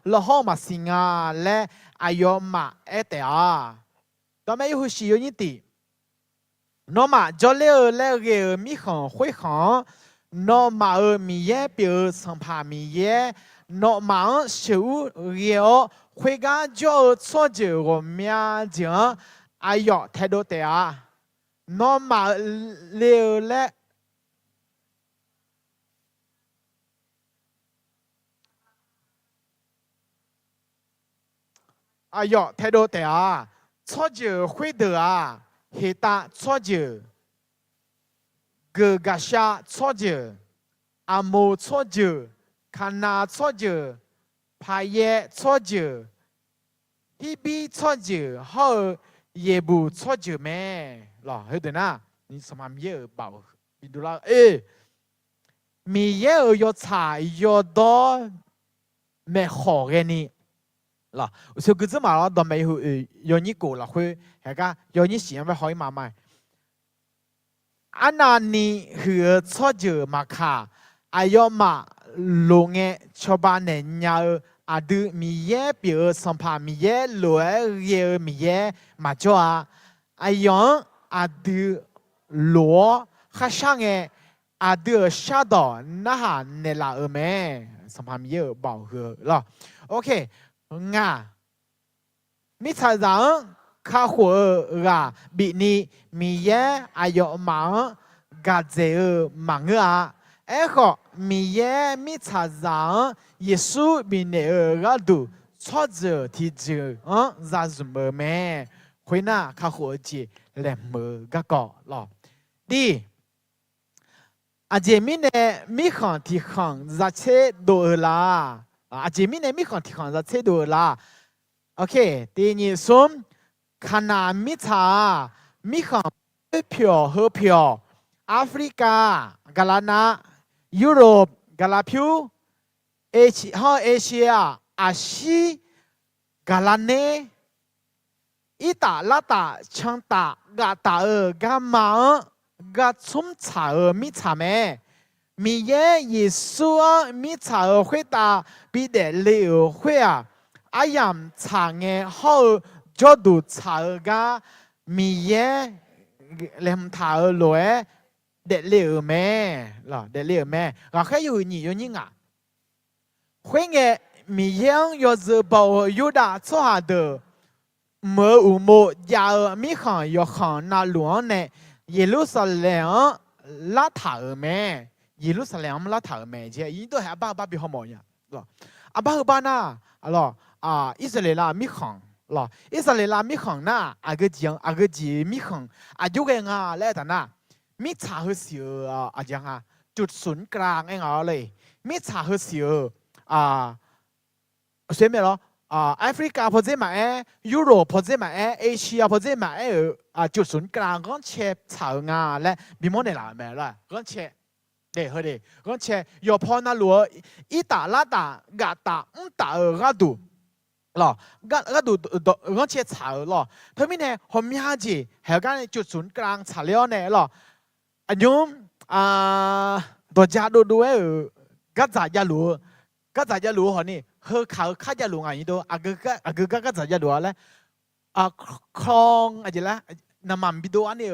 là họ mà sinh à lẽ ai yo mà ấy thế à đó mấy hồi xưa như thế nó mà cho lẽ lẽ cái mi khang hội khang nó mà ở mi ye biểu sang pa mi ye nó mà xíu cái hội cái cho cho chữ của mẹ chữ ai yo thái độ thế à nó mà lẽ lẽ ai yo thái độ thế à cho chữ hội được à hệ ta cho chữ gà xa cho chữ à mô cho chữ khana cho chữ pa ye cho chữ hi bi cho chữ họ ye bu cho chữ mẹ là hết rồi na你什么也bảo bị đồ la ê mi ye ở yo cha yo đó mẹ khó cái ni là số cái gì mà đó mẹ hụi yo ni cổ là hụi hay cả yo ni xiên phải hỏi mà mày anh anh ni hứa cho chữ mà khá ai yo mà lô nghe cho ba nè nhà à đứa mi ye biểu sản phẩm mi ye lúa ye mi ye mà cho ai yo à đứa lúa khác sang nghe à đứa sa đỏ na hà nè là ở mẹ sản phẩm ye bảo hứa là ok nga mi thay rằng khá khổ gà bị ni mi ye ai yo mà gà dễ mà ngựa ấy họ mi ye mi thay rằng Giêsu bị nể gà đủ cho giờ thì giờ ra dùng mờ mẹ khối na khá khổ chỉ làm mờ gà cọ lọ đi à chị mi nè mi khang thì khang ra chế đồ là à chị mi nè mi khang thì khang ra chế đồ là ok đi nhỉ xuống khả năng mi cha mi khang hợp phiếu Africa Galana Europe Galapiu Asia Asia Galane Ita Lata Chanta Gata Gama Gatsum Cha mi cha me mi ye Giêsu mi cha会打彼得了会啊I am 查嘅好做到查个咪嘢你查落เด็ดเหลือแม่หรอเด็ดเหลือแม่ก็แค่อยู่นี่อยู่นี่อ่ะ会嘅咪樣要是保有的做下的冇有冇也咪行要行那路呢耶路撒冷拉塔咩耶路撒冷拉塔咩啫依都係阿爸比好冇呀หรอ阿爸爸นะ啊หรออิสราเอลมีของหรออิสราเอลมีของน่ะอาก็จีอาก็จีมีของอายุเองอ่ะแล้วแต่น่ะมีชาเสียอาจังอ่ะจุดศูนย์กลางเองอ่ะเลยมีชาเสียเสียไหมล่ะแอฟริกาพอจะมายุโรปพอจะมาเอเชียพอจะมาจุดศูนย์กลางก็เชฟชาวงาและมีมอนี่ล่ะแม่ล่ะก็เชฟเดี๋ยวเดี๋ยวก็เชฟยอพอน่ะลัวอีตาลาตากาตาตากาดู咯，嗰度嗰隻炒咯，佢面呢後面下子係間จุดศูนย์กลาง炒料呢咯，อันยมตัวจ่าดูก็จ่ายาลูก็จ่ายาลูหอนี่เฮอเขาข้ายาลูอันนี้ตัวก็จ่ายาลูอะไรคลองอะไรละน้ำมันบิดอันนี้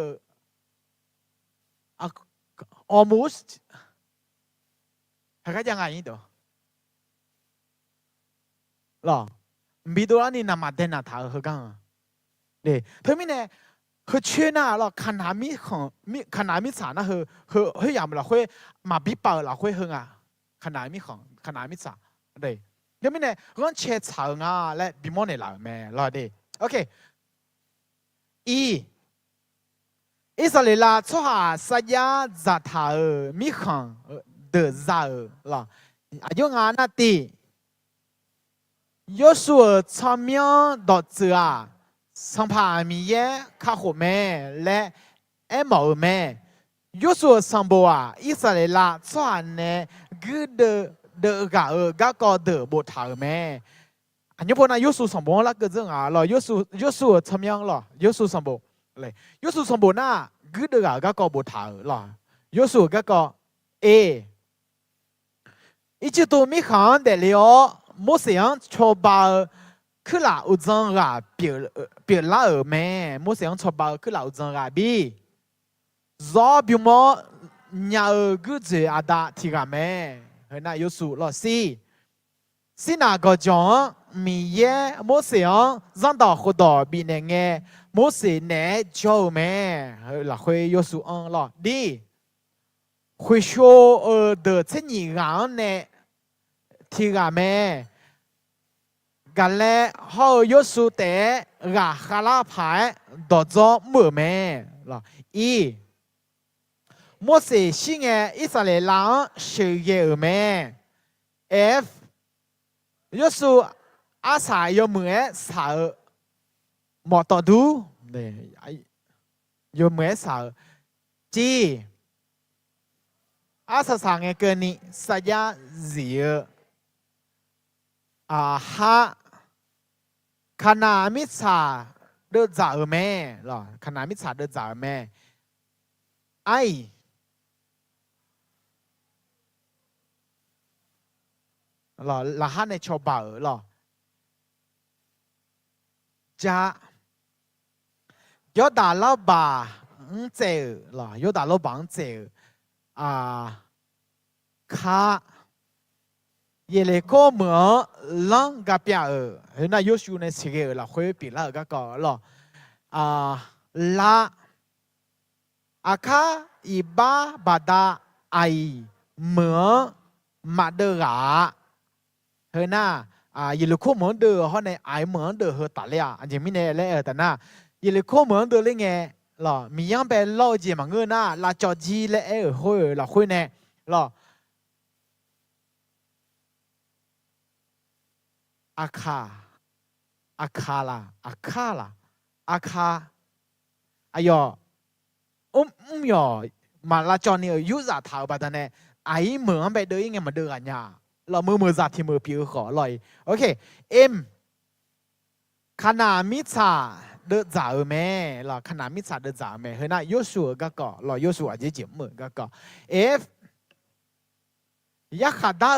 almost 係ยังไงนี่ตัวหรอมีตัวนี้นำมาเดินหน้าท้าเขากันเนี่ยเธอไม่เนี่ยเขาเชื่อหน้าเราขนาดมีของมีขนาดมีสารนะเขาอยากมาเราเขามาบีบเปล่าเราเขาเฮงอ่ะ ขนาดมิของขนาดมิสาเด้ยังไม่เนี่ยร้อนเชดชางาและบิมอนในหลังแม่รอเด้โอเคอิสราเอลชั่วสยาจัตหามิขังเดซาล่ะอายุงานนาทียศชามีดอเจ้าสัมภามีเยข้าหัวแม่และเอ็มเอาแม่ยศสัมบัวอิสราเอลชั่วเนี่ยกูเดกะกะก็เดบทาแม่อันนี้พอนะยศสัมบัวละก็จังล่ะยศชามีล่ะยศสัมบัวเลยยศสัมบัวน่ะกูเดกะก็บทาล่ะยศก็อีจิตุมีขันเดลีโอโมเสียงชอบบาคือละอุจังราเปียละแม่โมเสียงชอบบาคือละอุจังราบีซอบิวโมญากุเจอาดาทิกาแม่เห็นนะยสุลอสินาก็จงมีเยโมเสียงจันดาขดอบีเนเงโมเสียเนจอแม่เฮ้ยละคุยยสุอังลอดีคุยโชเดอเชนีงานเนที่กาแม่กันแล้วเขายสุเตะกาคาราพายดอจอมือแม่ล่ะโมเสสชิงเออิสราเอลเชื่อเยอแม่ยสุอาศัยยมือสาวหมอต่อดูเนี่ยยมือสาวจีอาศัยสังเกตนี่สัญญาเสียฮะขณะมิชาเดือดจ่าแม่หรอขณะมิชาเดือดจ่าแม่ไอหรอละฮันในชอบบ่าวหรอจะยอดาลบ่าเจอหรอยอดาลบ่าเจอข้าเยเลโกเหมือนลังกับเปียเห็นนายชูในสิ่งละคุยปีละก็ก็หรอละอาคาอิบาบาดาไอเหมือนมาเดราเห็นน่ะเยเลโกเหมือนเดือเขาในไอเหมือนเดือเฮตาเลียอันนี้ไม่แน่เลยแต่น่ะเยเลโกเหมือนเดือเลยไงหรอมียังเป็นเล่าจีมังเงินน่ะลาจอจีเลยเฮ้ยละคุยเนี่ยหรออาคาละอาคาอายอยมาลาจอนี่ยุzaท้าบาดเนี่ยไอเหมือนไปเดินยังไงมาเดินกันเนี่ยเรามือจัดที่มือผิวขอลอยโอเคขนาดมิชาเดือดจ่าแม่เราขนาดมิชาเดือดจ่าแม่เฮ้ยนะยสุก็เรายสุอาจจะเจ็บมือก็ยักษ์ดา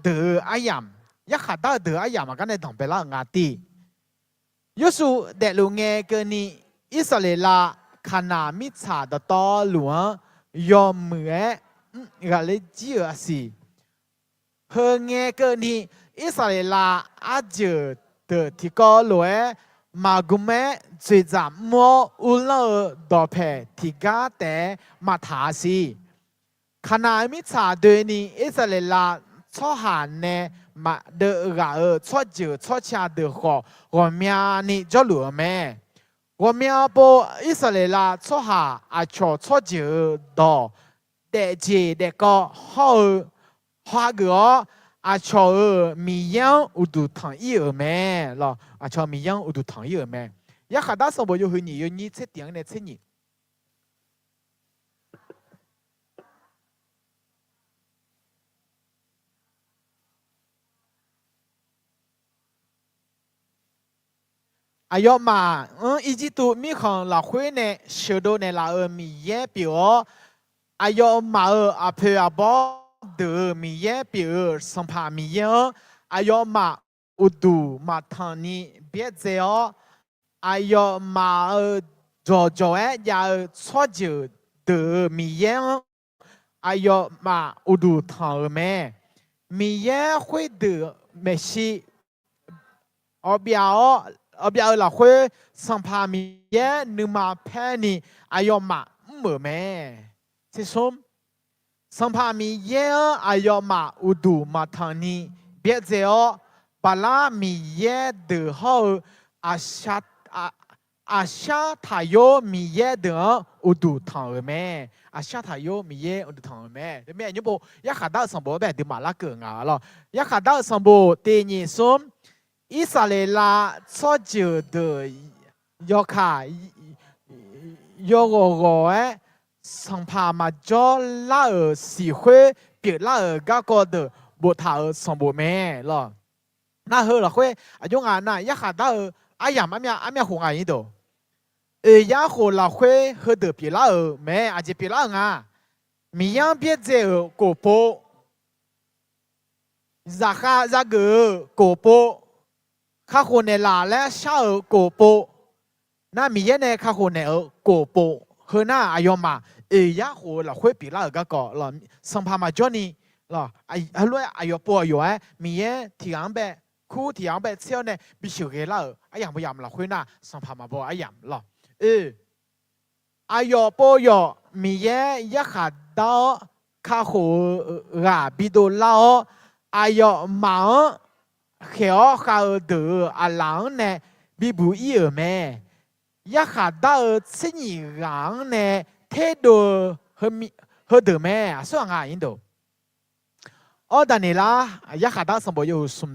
เดืออายามยักษ์ดาเดืออายามกันในต่างเปล่างาตียสุเดลุงเงเกนี่อิสราเอลขนาดมิชาดต่อหลวงยอมมือก็เลยจีอสิเฮงเงเกนี่อิสราเอลอาจจะเดือที่ก็หลวงมากุเมจุดจำมัวอุลดอเพที่กาแต่มาทาสีขณะมิชาเดนี่อิสราเอลชอหันเนี่ยมาเดือชอจืดชอชาเดือขอ我们นี่จะหลวงแม่我们不อิสราเอลชอหาอาชอชอจืดดอเดจีเดก็ฮาเกออาชอมียังอุดุทังอีแม่หรออาชอมียังอุดุทังอีแม่ยาขาดสมบูรณ์อยู่หืนี่อยู่นี่เช็ดเตียงเนี่ยเช็ดนี่อายอมาอีจิตุมีของหลักคุยเนี่ยเชื่อดูในลามีเย่ปีอายอมาอาเพอบอกเดือมีเย่ปีสัมภามีเย่อายอมาอุดูมาทานีเบียเจออายอมาจออยาชอจืดเดือมีเย่อายอมาอุดูทางแม่มีเย่คุยเดือไม่ใช่อบยาวเราคุยสัมภามีเย่นึกมาแพ้นี่อายอมาเหมือแม่ที่สม สัมภามีเยอายอมาอุดูมาทางนี้เบียเจอปลามีเยเดือฮอาชาอาชาทายโยมีเยเดืออุดูทางแม่อาชาทายโยมีเยอุดูทางแม่เดี๋ยวแม่ยุบอยากขาดสมบูรณ์แบบเดี๋ยวมาละเกิงอ่ะหรออยากขาดสมบูรณ์ตีนี้ส้มอิสราเอลชอบเจอเดือยอขายอโกโกสัมภามาจอลาสีเขยเปียลาก็ก็เดบุตรสมบูรณ์แม่หรอน่าเฮอละเขยอายุงานน่ะอยากขาดอาย่ำอามีหงอายิโดอยากหัวละเขยเฮเดเปียลาแม่อาจจะเปียลางามียังเปียเจอโกโปจะเกโกโปข้าคนในลาและชาโกโปน่ามีเยเนี่ยข้าคนในโกโปเฮน่าอายอมาอยากหัวละเขยเปียลาก็หรอสัมภามาจอนี่หรอฮัลโหลอายอปอยู่มีเยที่อันแบบคู่ที่อันแบบเชี่ยวเนี่ยบิชเกล่าอายังไม่ยำละเขยน่าสัมภามาบ่อายังหรออายอปอยมีเยอยากขาดข้าหัวบิดลาอายอมาเขียวข้าวเดืออาหลังเนี่ยบิบุอีแม่อยากขาดสิ่งหลังเนี่ยเทดูเฮเดือแม่ส่วนงานอินโดแต่นี่ล่ะอยากขาดสมบูรณ์อยู่สม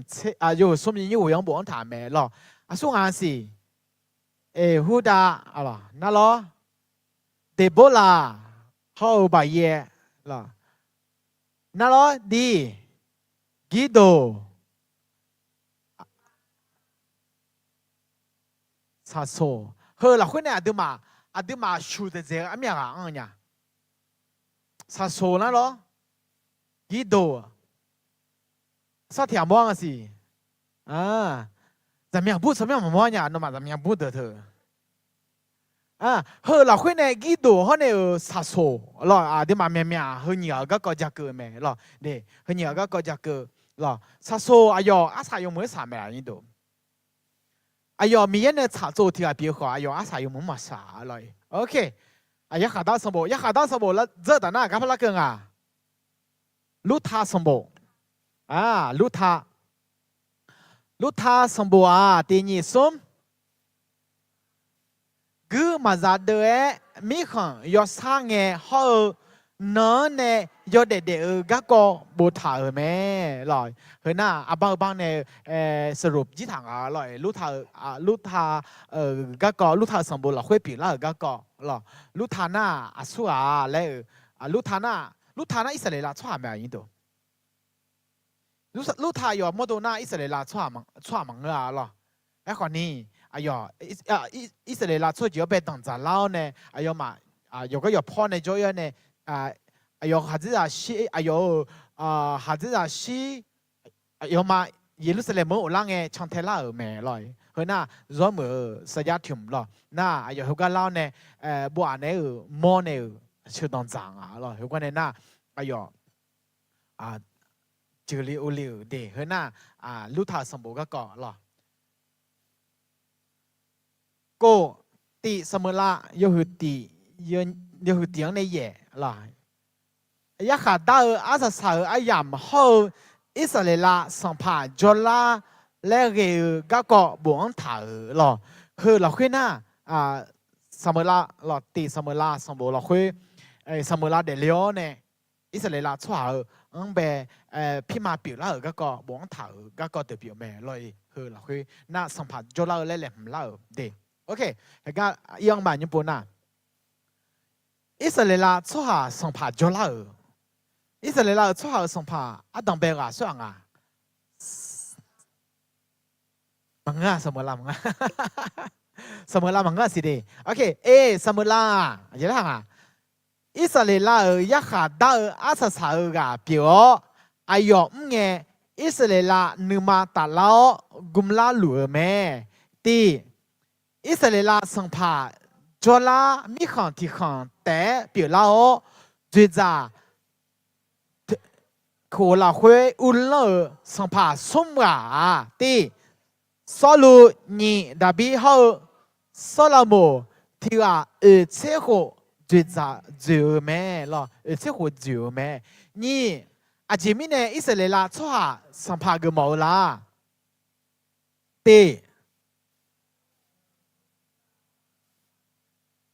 อยู่ยังบ่งถามแม่หรอส่วนงานสิฮูดาอะไรนั่นหรอเดโบลาเขาบายเย่หรอนั่นหรอดีกิโดซาโซเฮอละคนเนี่ยอดีมาชูเดเจอเมียอ่ะเนี่ยซาโซนั่นหรอกิโดซาเทียมว่างสิ怎么样不怎么样么呀那么怎么样不得เธอเฮอเราคุยในกี่ตัวเขาเนี่ยซาโซหรอเดี๋ยวมาเมียเฮเหนียวก็จะเกิดแม่หรอเดี๋ยวเฮเหนียวก็จะเกิดหรอซาโซอายอาศัยอยู่เมื่อสามแม่นี่ตัวอายมีเนี่ย查做ที่อะไร好อาอาศัยอยู่เมื่อมาสาเลยโอเคอยากขาดสมบูรณ์อยากขาดสมบูรณ์แล้วเจอแต่หน้ากับพลักเกิงลุทาสมบูรณ์ลุทาสมบูรณ์ตีนี้ส้มกูมาจากเดมีคนยศสร้างเงเขาเนื้อเนี่ยยศเด็กก็บูถาแม่ลอยเฮ้ยน่าบางเนี่ยสรุปยี่ถังลอยลุทาก็ลุทาสมบูรณ์เราคุยปีละก็ลอยลุทาน่าสู้แล้วลุทาน่าอิสราเอลชั่วแม่ยินดูลุทาอยู่โมโดน่าอิสราเอลชั่วมังลอยไอ้คนนี้อิสราเอลช่วยเยอะไปตั้งแต่เล่าเนี่ยมา有个有พ่อในจอยเนี่ยหาจิตาชีหาจิตาชีมาเยรูซาเล็มเมื่อหลังช่างเทล่าแม่ลอยเฮ้ยน่าร้อนเหมือนสยามถิ่มหรอน่าเขาก็เล่าเนี่ยบัวเนี่ยมอเนี่ยชื่อตองจางหรอเขาก็เนี่ยน่าจืลิอุลิวเดเฮ้ยน่าลุทาสมบูรณ์ก็ก่อหรอก็ตีสมุละยหือตียหือตีอย่างในแย่ล่ะอยากขาดอาศัยสาวอายามเขาอิสราเอลสัมภาจลาและเรื่องก็บ่วงถ่ายหรอคือเราคุยน่ะสมุละหรอตีสมุละสมบูรณ์เราคุยสมุละเดลีโอเนี่ยอิสราเอลชั่วพี่มาเปลี่ยนแล้วก็บ่วงถ่ายก็เดือดเปลี่ยนแม่เลยคือเราคุยน่ะสัมภาจลาและแหลมเล่าเด็กโอเคเห็นก็ยังบ้านยังปุ่นน่ะอิสราเอลชั่วสัมภาจลาอิสราเอลชั่วสัมภาดังเบก้าส่วนมังงะสมุละมังงะสมุละมังงะสิเดโอเคสมุละยังไงอิสราเอลอยากขาดอาศัยสาวกเปียวอายุอิสราเอลนึมาตาลากุมลาหลัวแม่ตีอิสราเอลสังพาจลามีขันที่ขันแต่เปียลาจุดจ้าโคลาคุยอุลเลสังพาสมว่าตีสรุนีดับบิเขาสลาโมที่ว่าเชื่อ最早最咩咯？这会最咩？你啊前面呢以色列啦，错下上拍个冇啦，对，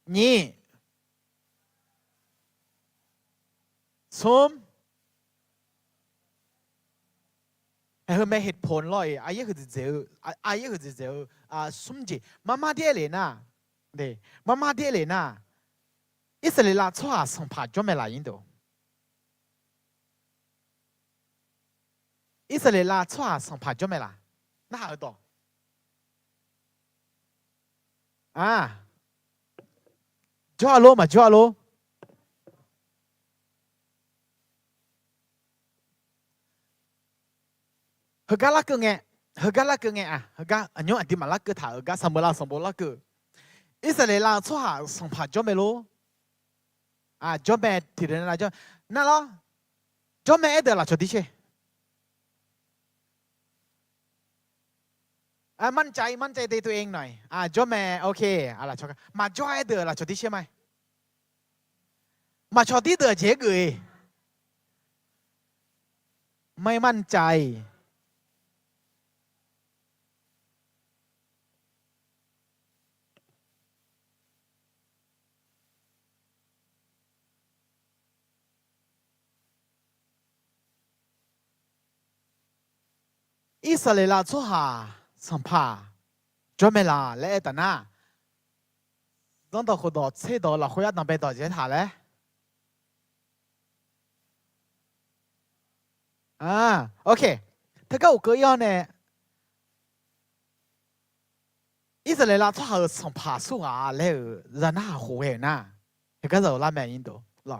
你从还有咩เหตุผลเลยอายะคือจะเจออายะคือจะเจอสมจีมามาเดียเลยนะเด้มามาเดียเลยนะอิสราเอล错下上拍咗咩啦？印度อิสราเอล错下上拍咗咩啦？那还有多啊？叫阿罗嘛，叫阿罗。Hegala ke nge, hegala ke nge hega anyo adi malak ke tha hega sambola ke. Israel la choa songpa jome lo. Jome tire na jo. Na lo. Jome ede la chodi che. มั่นใจในตัวเองหน่อยจ่อแม่โอเคอะไรชอบมาจ่อไอเดอร์ล่ะชอบที่ใช่ไหมมาชอบที่เดอร์เจ๊กเลยไม่มั่นใจอิสราเอลชั่วหาสัมภาจ่อแม่ล่ะและเอตันน่ะต้องต่อคนต่อเชื่อต่อละคุยกันไปต่อเจ้าถ่ายเลยโอเคถ้าเกิดก็ย้อนเนี่ยอิสราเอลชั่วหาสัมภาสุอาแล้วจะน่าหัวน่ะถ้าเกิดเราละแม่ยินตัวหรอ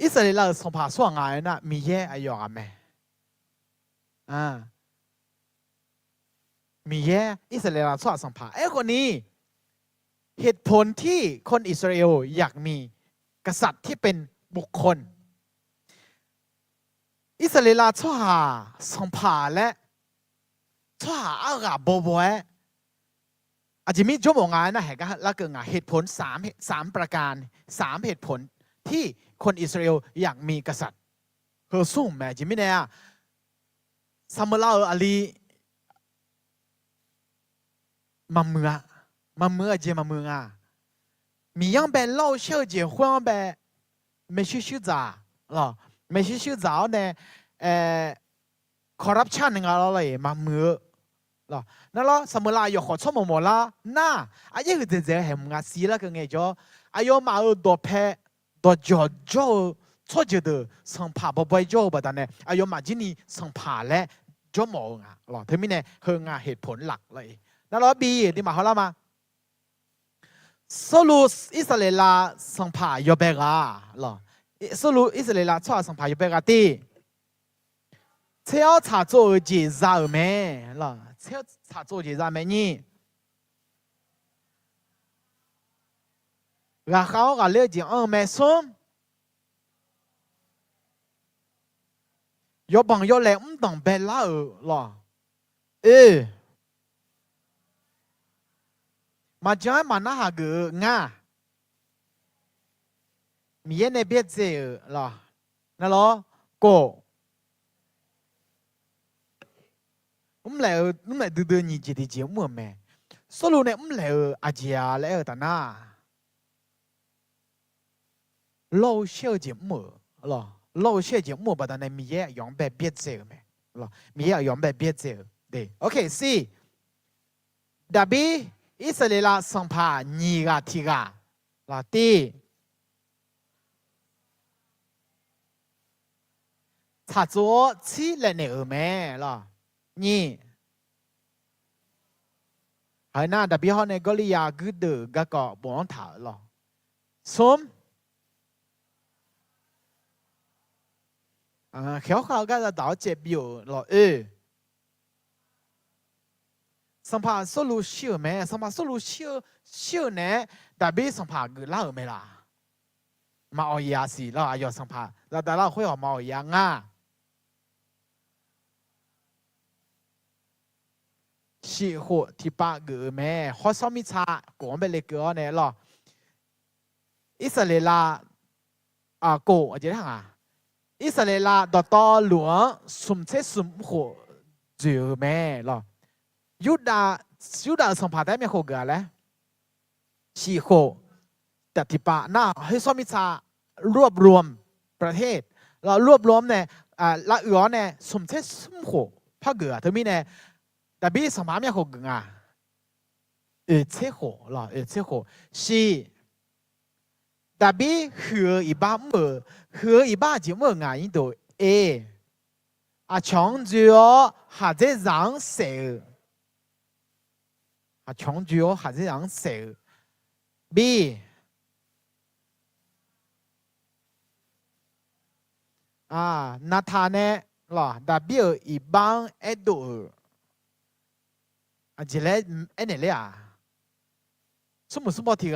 อิสราเอลสัมภาสุอาน่ะมีเยอะอายุอ่ะแม่มีแย่อิสราเอลชอบสัมภาคนนี้เหตุผลที่คนอิสราเอลอยากมีกษัตริย์ที่เป็นบุคคลอิสราเอลชอบสัมภาและชอบอากาศบ่อยอาจจะมีชั่วโมงงานนะเหตุการณ์ละเกินเหตุผล3ประการ3เหตุผลที่คนอิสราเอลอยากมีกษัตริย์เฮอสุ่มแม่จิมิเนี่ยซัมมาลาอาลีมาเมื่อเจมาเมื่อมียังเป็นเล่าเชื่อเจี๋ยฮวงแบบไม่ชื่อจ่าหรอไม่ชื่อจ่าเนี่ยคอร์รัปชันยังไงเลยมาเมื่อหรอนั่นละสมัยลาอยู่ขอชอบหมดละน่าอายุคือเจ๊เห็นมึงสีละก็ไงจ๊ออายุมาตัวแพ้ตัวจ่อชอบเจอสัมผัสบ่อยจ่อแบบนั้นเนี่ยอายุมาจีนี่สัมผัสและจ่อหมองหรอเธอมีเนี่ยเฮงเหตุผลหลักเลยนั่นละบีที่มาเขาเล่ามาสรุปอิสราเอลสัมภารยอเบกาหรอสรุปอิสราเอลชอบสัมภารยอเบกาตีเที่ยว查做节日咩หรอเที่ยว查做节日咩นี่然后ก็เลือกจริงแม่ส้มยอบังยอแหลมต้องเบลล่าหรอมาจ้ามาหน้าหาเกง่ามีเย็นในเบียดเจอหรอนั่นหรอโกเลยดูนี่จีดีจีมัวแม่สรุปเนี่ยเลยอาเจียเลยแต่น่าเราเชื่อจีมัวหรอเราเชื่อจีมัวแต่ตอนนี้มีเยอะยองแบบเบียดเจอไหมหรอมีเยอะยองแบบเบียดเจอเด้โอเคสิดับบี้อิสราเอลสัมภานีกาทีกาลาตีถ้า做起来呢แม่ล่ะนี่ไอ้น่าดับบี้เขาในกอลิยากุดก็บอนถาล่ะสมเขาก็จะด่าเจ็บอยู่ล่ะสัมภาษณ์สรุปเชื่อไหมสัมภาษณ์สรุปเชื่อเนี่ยแต่ไม่สัมภาษณ์ก็เล่าไม่ล่ะมาเอายาสิแล้วอายุสัมภาษณ์แล้วแต่เราคุยออกมาเอายาง่าชีหัวที่ปากเกอแม่ข้อสอบมิชาก่อนไปเลยเกอเนี่ยหรอ อิสราเอลโกอะไรทั้งอิสราเอลดอตอหลวงสมเสสมหัวเจอแม่หรอยูดาสัมผัสได้ไหมโคกันเลยชีโคแต่ที่ป่าหน้าให้สมิชารวบรวมประเทศเรารวบรวมเนี่ยละเอือเนี่ยสมเสสมหัวพระเกือเธอมีเนี่ยแต่บีสมัยเนี่ยโคกันเชื่อหัวหรอเชื่อหัวชีแต่บีหัวอีบ้าเมื่อหัวอีบ้าจะเมื่อไงอินโดชงจือหาเจรังเสือชงจือหาเจรังเสือบีนาธานเนี่ยหรอแต่บีอีบ้างดูเจเล่เนี่ยเลยสมมติที่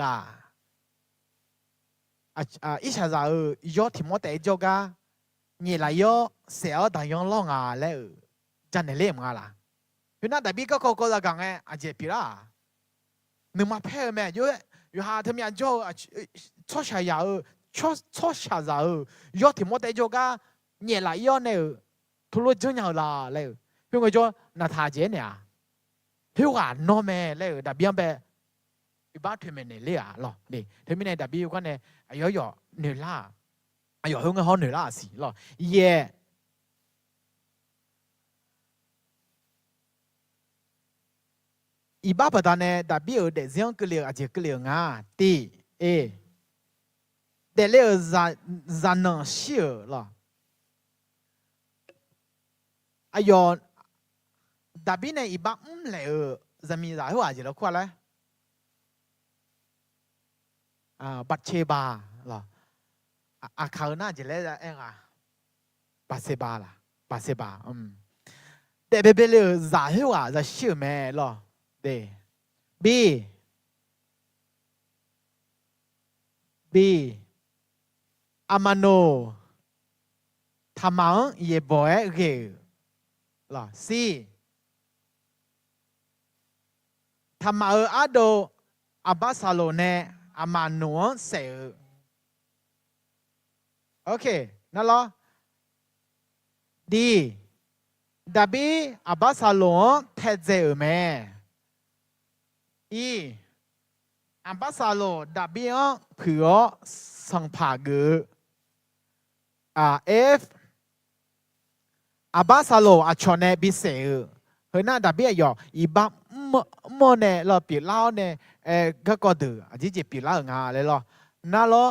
อิชาจะยอดที่มอแต่จกนี่ละยอเสียแต่ยังลองแล้วจันเนี่ยเลี้ยงล่ะเพราะนั้นแต่บีก็ละกังเจปีละนึกมาเพ่แม่อยู่หาทำยังจ่อชั่วชายชั่วชายยอดที่มอแต่จกนี่ละยอเนี่ยทุลุจุนยังละแล้วเพื่อนก็จ่อนาทาเจเนี่ยเพื่อนน้องแม่แล้วแต่บียังแบบบ้านเธอไม่เนี่ยเลยหรอนี่เธอไม่เนี่ยแต่บีก็เนี่ยอายุเหนื่อยล่ะอายุเขาเงินเขาเหนื่อยล่ะสิหรอเย่อีบ้าปะตาเนี่ยแต่บีเด็กยังก็เลี้ยอาจจะก็เลี้ยงตีเด็กเลี้ยจะนั่งเชื่อหรออายุแต่บีเนี่ยอีบ้าเลยจะมีอะไรหัวจะรู้กว่าเลยบัตเชบาหรอเขาน่าจะเล่นบัตเชบาล่ะบัตเชบาแต่เบเบเลยจะหัวจะเชื่อไหมหรอเดบีอามาโนทามังเย่บ่อยเกหรอซีทามาอาโดอาบาซาโลเนอามาโนเซโอเคนั่นเหรอดีดับบี้อาบาซาโลเทเจอแม่อาบาซาโลดับบี้เผื่อสังผาเกเอฟอาบาซาโลชอนเนบิเซเฮ้ยน่าดับบี้อยู่อีบ้ามอเนี่ยเราปีเล่าเนี่ยก็ดูจีจีปีเล่างาเลยหรอนั่นเหรอ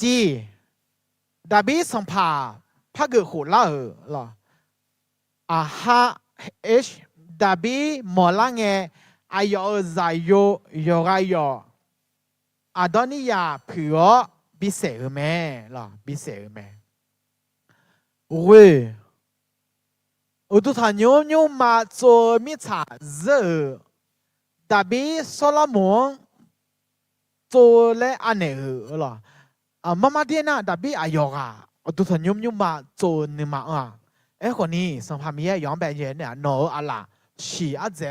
จีดับบี้สังผาพักเกหัวเล่าหรอฮะดับบี้มอลังอายอใจโยไรโยดอนิยาเผื่อบิเศษแม่หรอบิเศษแม่เว้ยอุตุธานิวมาโจมิชาเจดับบี้โซลามอนโจเลอันเนอหรอมาเดียน่ะดับบี้อายอกอุตุธานิวมาโจนิมาคนนี้สัมภาระย้อนไปเย็นเนี่ยโนอะไรฉีอาเจ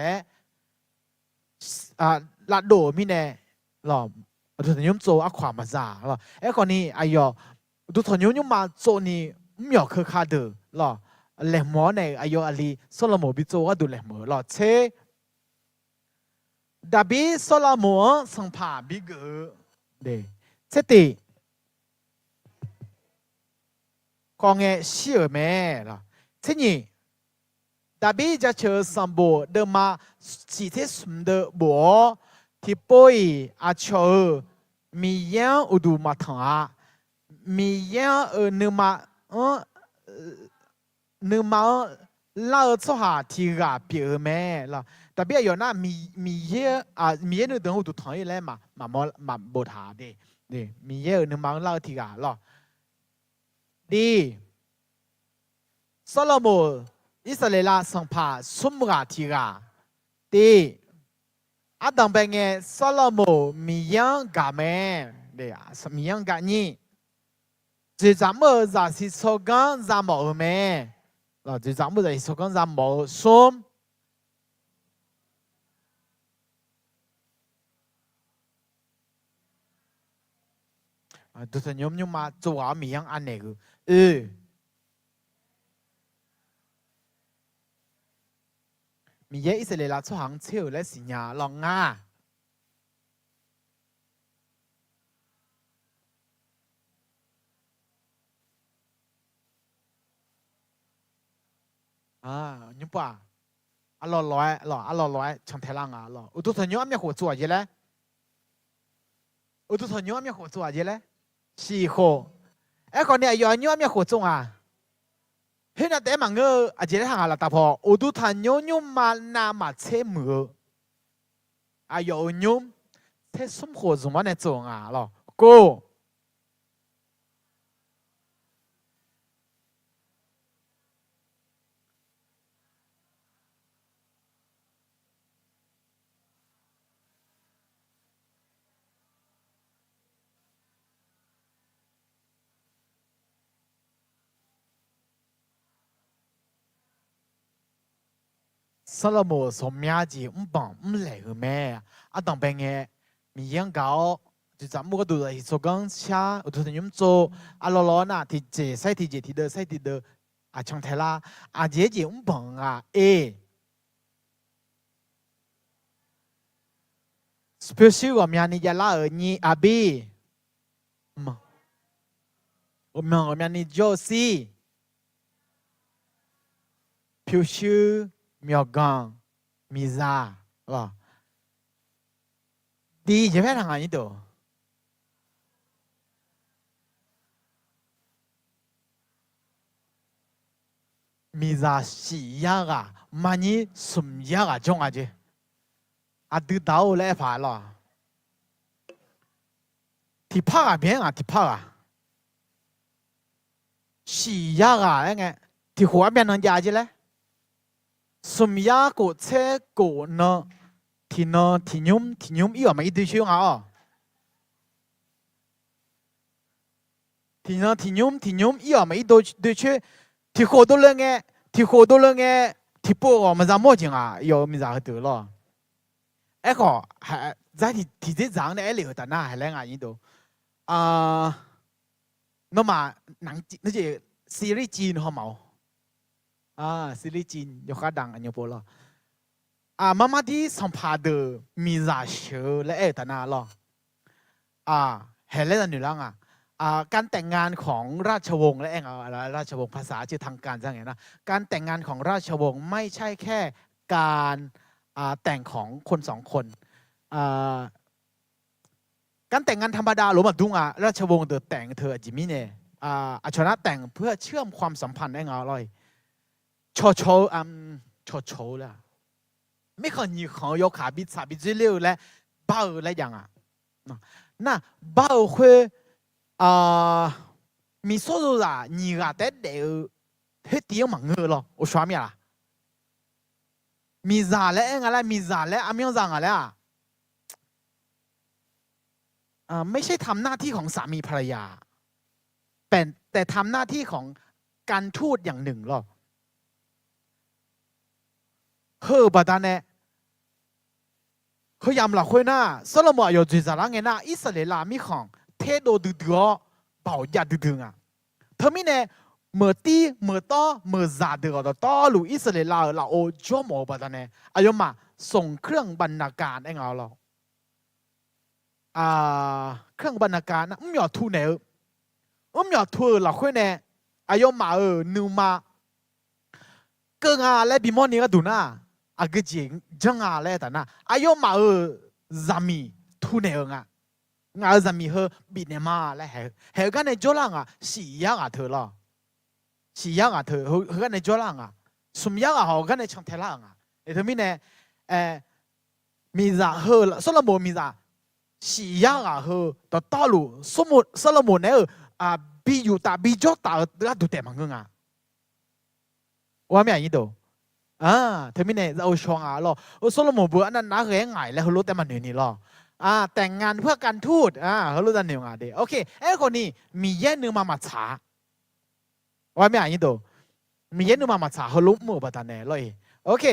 ลัดโดมีเนี่ยหรอดูถนนโจความมาจ้าหรอคนนี้อายอดูถนนมาโจนี่ไม่อยากคือขาดหรอเล่หมอเนี่ยอายออะไรโซลโมบิโจก็ดูเล่หมอหรอเชดับบี้โซลโมสัมภาระบิกเดเจติกองเชื่อแม่หรอทีนี้ดับบี้จะเชื่อสัมบูเดิมมาสิทธิสมเด็จบัวที่ป่วยเชื่อมีอย่างอุดมทังมีอย่างนึกมาเล่าสุหาที่กับเปียแม่ละดับบี้อยู่น่ะมีอย่างนึกถึงอุดมทังอยู่แล้วมาบทหาดิมีอย่างนึกมาเล่าที่กับหรอดีโซโลโมอิสราเอลสังพาสมราธิกาตีดังเป็นไงโซโลโมมียังกาแม่มียังกานี่จะจำเมื่อจะสิสกันจำบ่แม่เราจะจำเมื่อจะสิสกันจำบ่สม ดูสัญญมยุมาจัวมียังอันเนกมีเยอิสราเอลช่วงเชี่ยวและสิญญาลองง่ายุป่าอร่อยร้อยหรออร่อยร้อยช่างเทลังหรอดูสัญญมมีหัวจัวเยอะเลยดูสัญญมมีหัวจัวเยอะเลยสี่หัวคนนี้ย้อนย้อนมีหัวจงเฮ้ยน่าแต่มังอาจจะได้ห่างละตาพอดูทันย้อนย้อนมานามาเชื่อมือย้อนย้อนเชื่อสมหัวจงมันเนี่ยจงหรอกูสลโมสมยาจีบังเหล่แม่ต้องเป็นไงมียังเก่า就咱们个都是做工车，有都是用做老老那提这赛提这提的赛提的长台啦，姐姐唔碰special 我们你家拉你B，我们你Josie，表示苗gang米扎，哇，第一这边哪里多？米扎西亚曼尼什么亚中这，都到来怕了，提怕边提怕西亚那个提火边能加起来，什么亚个车个呢？提妞伊嘛一堆去提妞伊嘛一堆去。ที่โคตัวเรื่องที่พวกมันจะมั่วจริง有มีจะ得了ก็在ที่这长的里头的那还来啊印度那么那些ซีรีส์จีนเขาเมาซีรีส์จีนยกขาดังอันยโปละมาที่สัมภาษณ์มีจะเชื่อและแต่น่าหรอเห็นแล้วหนึ่งละการแต่งงานของราชวงศ์และราชวงศ์ภาษาชื่อทางการว่าไงนะการแต่งงานของราชวงศ์ไม่ใช่แค่การแต่งของคนสองคนการแต่งงานธรรมดาหรือมาดุงราชวงศ์แต่งเธอจิมิเน่ชนะแต่งเพื่อเชื่อมความสัมพันธ์ได้ไงอร่อยโชละไม่เคยมีของยกขาบิดสาบิดจิเลี้ยวและเบ้าและอย่างน่ะเบ้าคือมีส่วนละ你แต่เดี๋ยวเฮ็ดที่ยังมังเหรอ我说咩啦มีซาและอะไรมีซาและอามิยงซังอะไรไม่ใช่ทำหน้าที่ของสามีภรรยาแต่ทำหน้าที่ของการทูตอย่างหนึ่งหรอเฮ้อบาดานะเขายำหลักคุยน่ะสโลโมอนอยู่จุดสาระเงี้ยน่ะอิสราเอลมีของเทโดดูเป่ายาดึงเธอไม่เนี่ยเมื่อตีเมื่อต่อเมื่อซาเดือดต่อหรืออิสราเอลเราโอจอมอบาดเนี่ยอายุมาส่งเครื่องบรรณาการเองเราเครื่องบรรณาการนะไม่อยากทูเนี่ยไม่อยากทูเราคุยเนี่ยอายุมานูมาเกิงและบิมอนี่ก็ดูนะก็จริงจังและแต่นะอายุมาซามีทูเนี่ยงาจะมีเหบิดเนมาและเหกันในจอลังสียางเธอละสียางเธอเหกันในจอลังสมยางเขากันในช่างเทลังเธอมีเนี่ยมีจะเหสโลโมมีจะสียางต่อตาลูสโลโมเนี่ยบิยูตาบิจอตาแล้วดูแต่มังงว่าไม่อย่างนี้ดูเธอมีเนี่ยจะเอาช่องหรอสโลโมบัวนั่นน่าแรงไงแล้วรู้แต่มันเหนื่อยนี่หรอแต่งงานเพื่อการทูตเขารู้จักหนึ่งเดียวโอเคคนนี้มีเย็นนึงมาช้าว่าไม่อย่างนี้ดูมีเย็นนึงมาช้าเขารู้มือบัตรเนี่ยเลยโอเค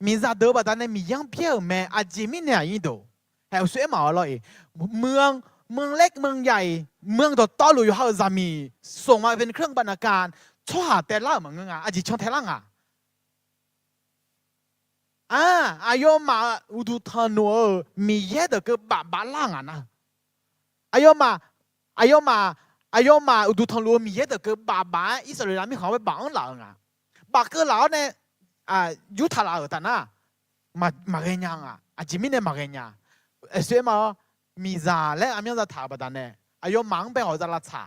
มีซาเดอร์บัดนั้นมียังเพี้ยแม่อาจิมิเนี่ยยิ่งโตแถวสวยมาเลยเมืองเล็กเมืองใหญ่เมืองตัวต้อลุยเขาจะมีส่งมาเป็นเครื่องบรรณาการชั่วแต่ละเหมือนกันอาจิช่องแต่ละอายุมาอุดุทานัวมีเยอะเด็กบาล่างนะอายุมาอุดุทานัวมีเยอะเด็กบาอิสราเอลมีเขาไปบางหลังบาก็หลังเนี่ยยุทธลาแต่น่ะมาเรียนยังจิมิเนี่ยมาเรียนยังสวยมามีซาและอามีจะถามประเด็นเนี่ยอายุมังไปเอาจะละชา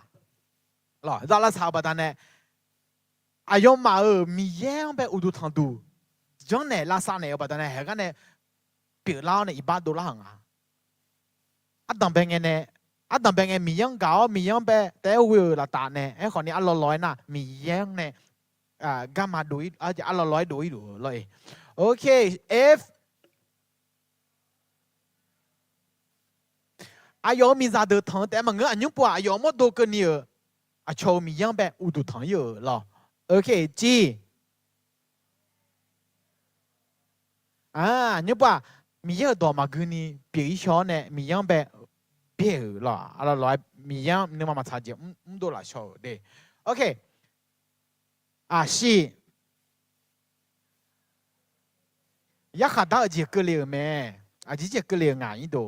หรอจะละชาประเด็นเนี่ยอายุมามีเยอะไปอุดุทานูจังเนี่ยลาซาเนี่ยประเด็นเนี่ยเห็นกันเนี่ยเปลี่ยนแล้วเนี่ย$100ดังเป็นไงเนี่ยดังเป็นไงมียังเก่ามียังไปแต่วิวละตาเนี่ยคนนี้100น่ะมียังเนี่ยก็มาดูจะ100ดูเลยโอเค F อายุมีซาเดอร์ทังแต่มันเงี้ยอันยุบว่าอายุหมดตัวกันเนี่ยชาวมียังแบบอุดุทังเยอะหรอโอเค G ยุบว่ามีเยอะตัวมากันนี่เปียชอนเนี่ยมียังแบบเปียหรอ100มียังเนี่ยมาช้าเจี๋ยตัวละชาวเด้โอเคCอยากได้จีเกลียวไหมจีเกลียวง่ายดู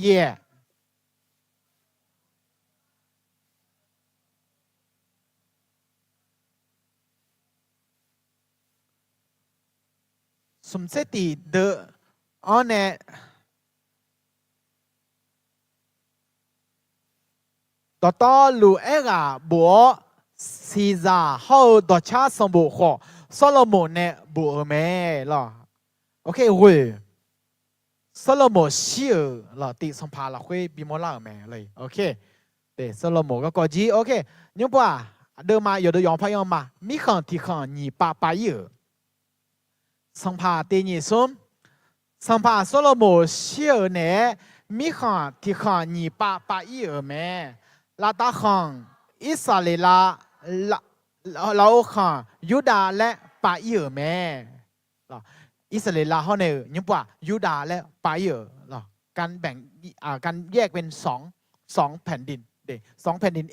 เย่สมเสติเดออันเนี่ยต่อลูเอราบัวซีซ่าเขาต่อชาสมบูรณ์โซโลมอนเนี่ยบัวแม่หรอโอเคเว้ยโซโลมอนเชื่อหรอตีสัมภาระคุยบิมอลาแม่เลยโอเคเดโซโลมอนก็กอจีโอเคยุบว่าเดิมมาอยู่的洋朋友嘛มีขันที่ขัน200亿สัมภาตีนี่ส้มสัมภาโซโลมอนเชื่อเนี่ยมีขันที่ขัน200亿แม่ลาตาขันอิสราเอลเราขันยูดาและ8亿แม่อิสราเอลเขาเนี่ยยุบว่ายูดาและ8亿การแบ่งการแยกเป็นสองแผ่นดินเด็2แผ่นดิน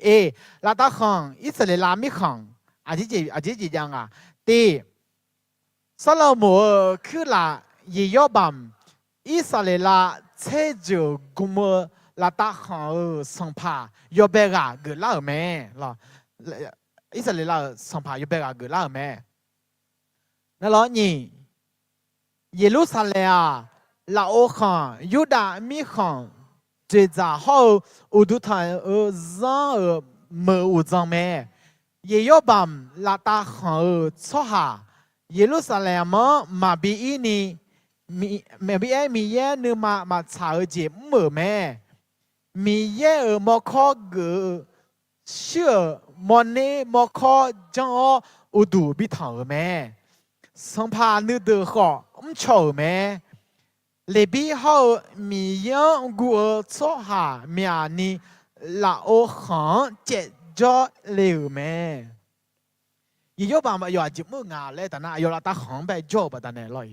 ลาตาขังอิสราเอลมีขังอาทิตย์ยังตีซาโลโมคือละเยอบัมอิสราเอลเชจูกุมลาตาขังสังพายอเบกาเกิดล่าแม่ล่ะอิสราเอลสังพายอเบกาเกิดล่าแม่นั่นแล้วนี่เยรูซาเล็มลาโอขังยูดามีขังเจจ่าเขาอุดุทันจังเมื่ออุจังแม่เยอบัมลาตาขังชอหาเยรูซาเล็มมาบีอีนี่มีเย่นึมาชาเจเมื่อแม่มีเย่มอคอเกเชื่อมอนเน่มอคอจังอุดุบิถังแม่สังพานึกเดือดข้อชอบแม่เลบีเขามียังกูชอบหาเมียนี่ลาโอขังเจ็ดจอเลวแม่ยี่ยบางอยู่อาจจะมึงเลยแต่น่ะอยู่ละตาขังไปจอบแต่เนี่ยลอย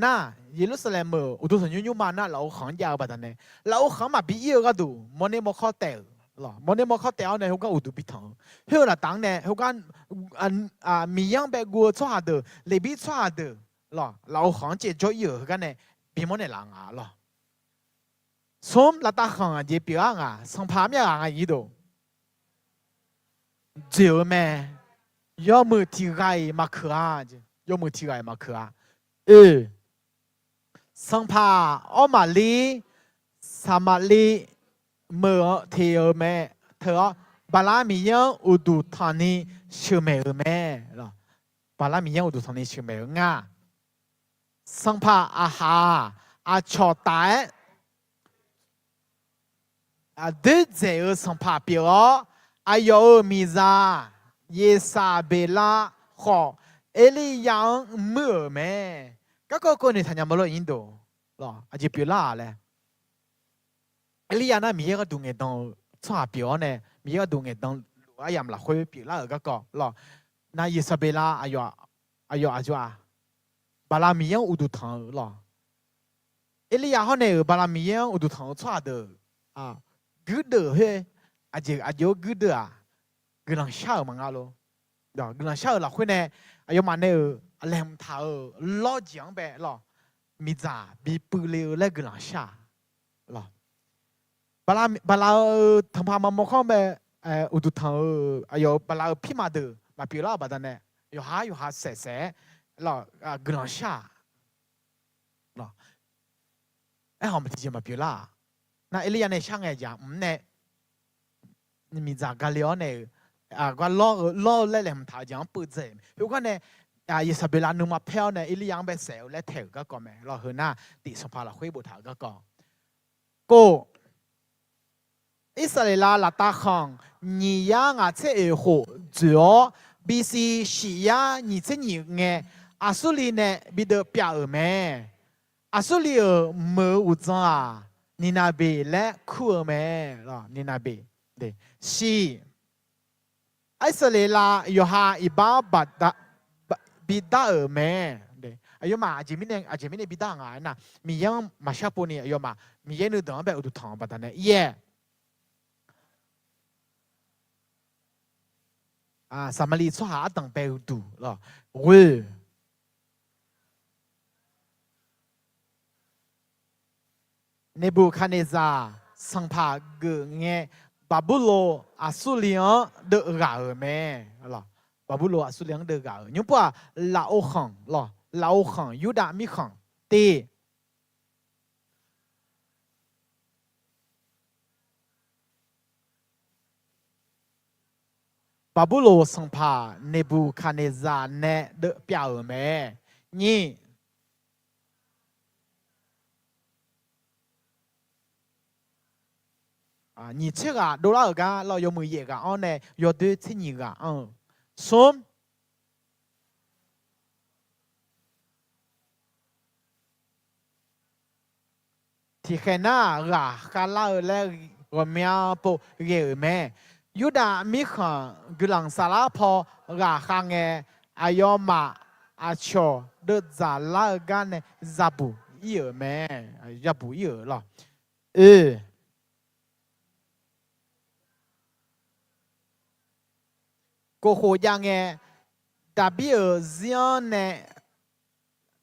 น่ะเยรูซาเล็มอุตุสัญญุมาน่ะเราขังยาวแต่เนี่ยเราขังมาบีเอก็ดูมันเนี่ยมันข้อเตะหรอมันเนี่ยมันข้อเตะเนี่ยเขาก็อุตุบิทังเฮ้ยละตังเนี่ยเขาก็มียังไปกูชอบหาเดือเลบีชอบหาเดือหรอเราขังเจ็ดจอเยอะกันเนี่ย比么的难了，从那大行啊，就别啊，从旁边啊一度，就咩，要么提个马克啊，要么提个马克啊，从旁奥马里、萨马里，么提尔咩，特巴拉米样乌杜塔尼修咩咩了，巴拉米样乌杜塔尼修咩啊。สังพาอาหาอาชอตายดึกเจอสังพาเปียวอายุมิซาเยซาเบลาขอเอลียังมือแม่ก็คนนี้ทันยามmaloอินโดหรออาจจะเปียวล่าเลยเอลียานะมีก็ดูเงี้ยตรงชอบเปียวเนี่ยมีก็ดูเงี้ยตรงอายามละคุยเปียวล่าก็หรอนาเยซาเบลาอายุ巴拉米样乌都汤了。伊利亚好呢，巴拉米样乌都汤错的啊，good 嘿，阿就 good 啊，个人笑嘛咯，对，个人笑了会呢，阿有嘛呢，阿连头老讲呗咯，米咋比不了那个人笑咯。bala tempat mamokong be udu tang ayo bala pima de ma pila badane yo ha se la grand sha la hom ti ma pila na elia ne chang e ja ne ni mi za galio ne gwa lo le lem ta jang pu ze yo kwa ne Isabella nu ma pheo ne elia be se le the ga ko me lo hu na ti so pa la khoi bo tha ga koอิสราเอลลาตาขังนี่ยังอาเซเอโหจ่อบีซีชียานี่เซนี่เงอาสุลีเนบิดเปียเอเมอาสุลีเอเมื่ออุจานินาเบและคู่เอเมล่ะนินาเบเดชีอิสราเอลายอฮาอิบาบัดบิดาเอเมเดอายุมาอาจจะไม่ได้บิดางานนะมียังมาชาปูนี่อายุมามียังนึกถึงแบบอุดทองปัตตานีเย่สามารีสหาตั้งเปลดูหรอเวเนบูคาเนซาสังพาเกเงบาบูโลอาสุเลียงเดกาเอเมหรอบาบูโลอาสุเลียงเดกาเอยุปะลาโอขังหรอลาโอขังยูดามิขังตีบาบูโลสังพาเนบูคาเนซาเนเดเปียเอเมนี่你这个多少个老有没一个哦呢？要对这一个说ที่แค่น่ากะกาลาแล้วก็มีปกเยอะแม่ยุดามีขังกุลังสาราพอกะขังเงอายอมาอาชอเดือดจาลากันเนจับุเยอะแม่จับุเยอะหรอก็โหยังไงดาบิเอเซียนเน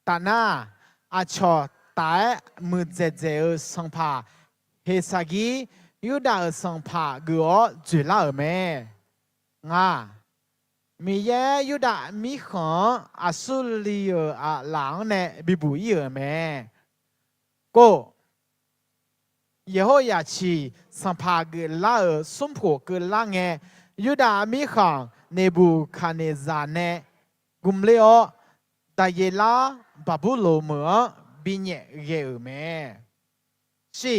ตานาอาชอตายมือเจเจสังพาเฮสากียูดาสังพากัวจุลาเมงามีเยยูดามีขังอาสุลีอาหลังเนบิบุยเมก็เยโฮยาชีสังพาเกลาสุมโผเกลาเงยูดามีขังเนบูคาเนซาเนกุมเลโอตาเยลาบาบูโลเมอบิเนเยเมชี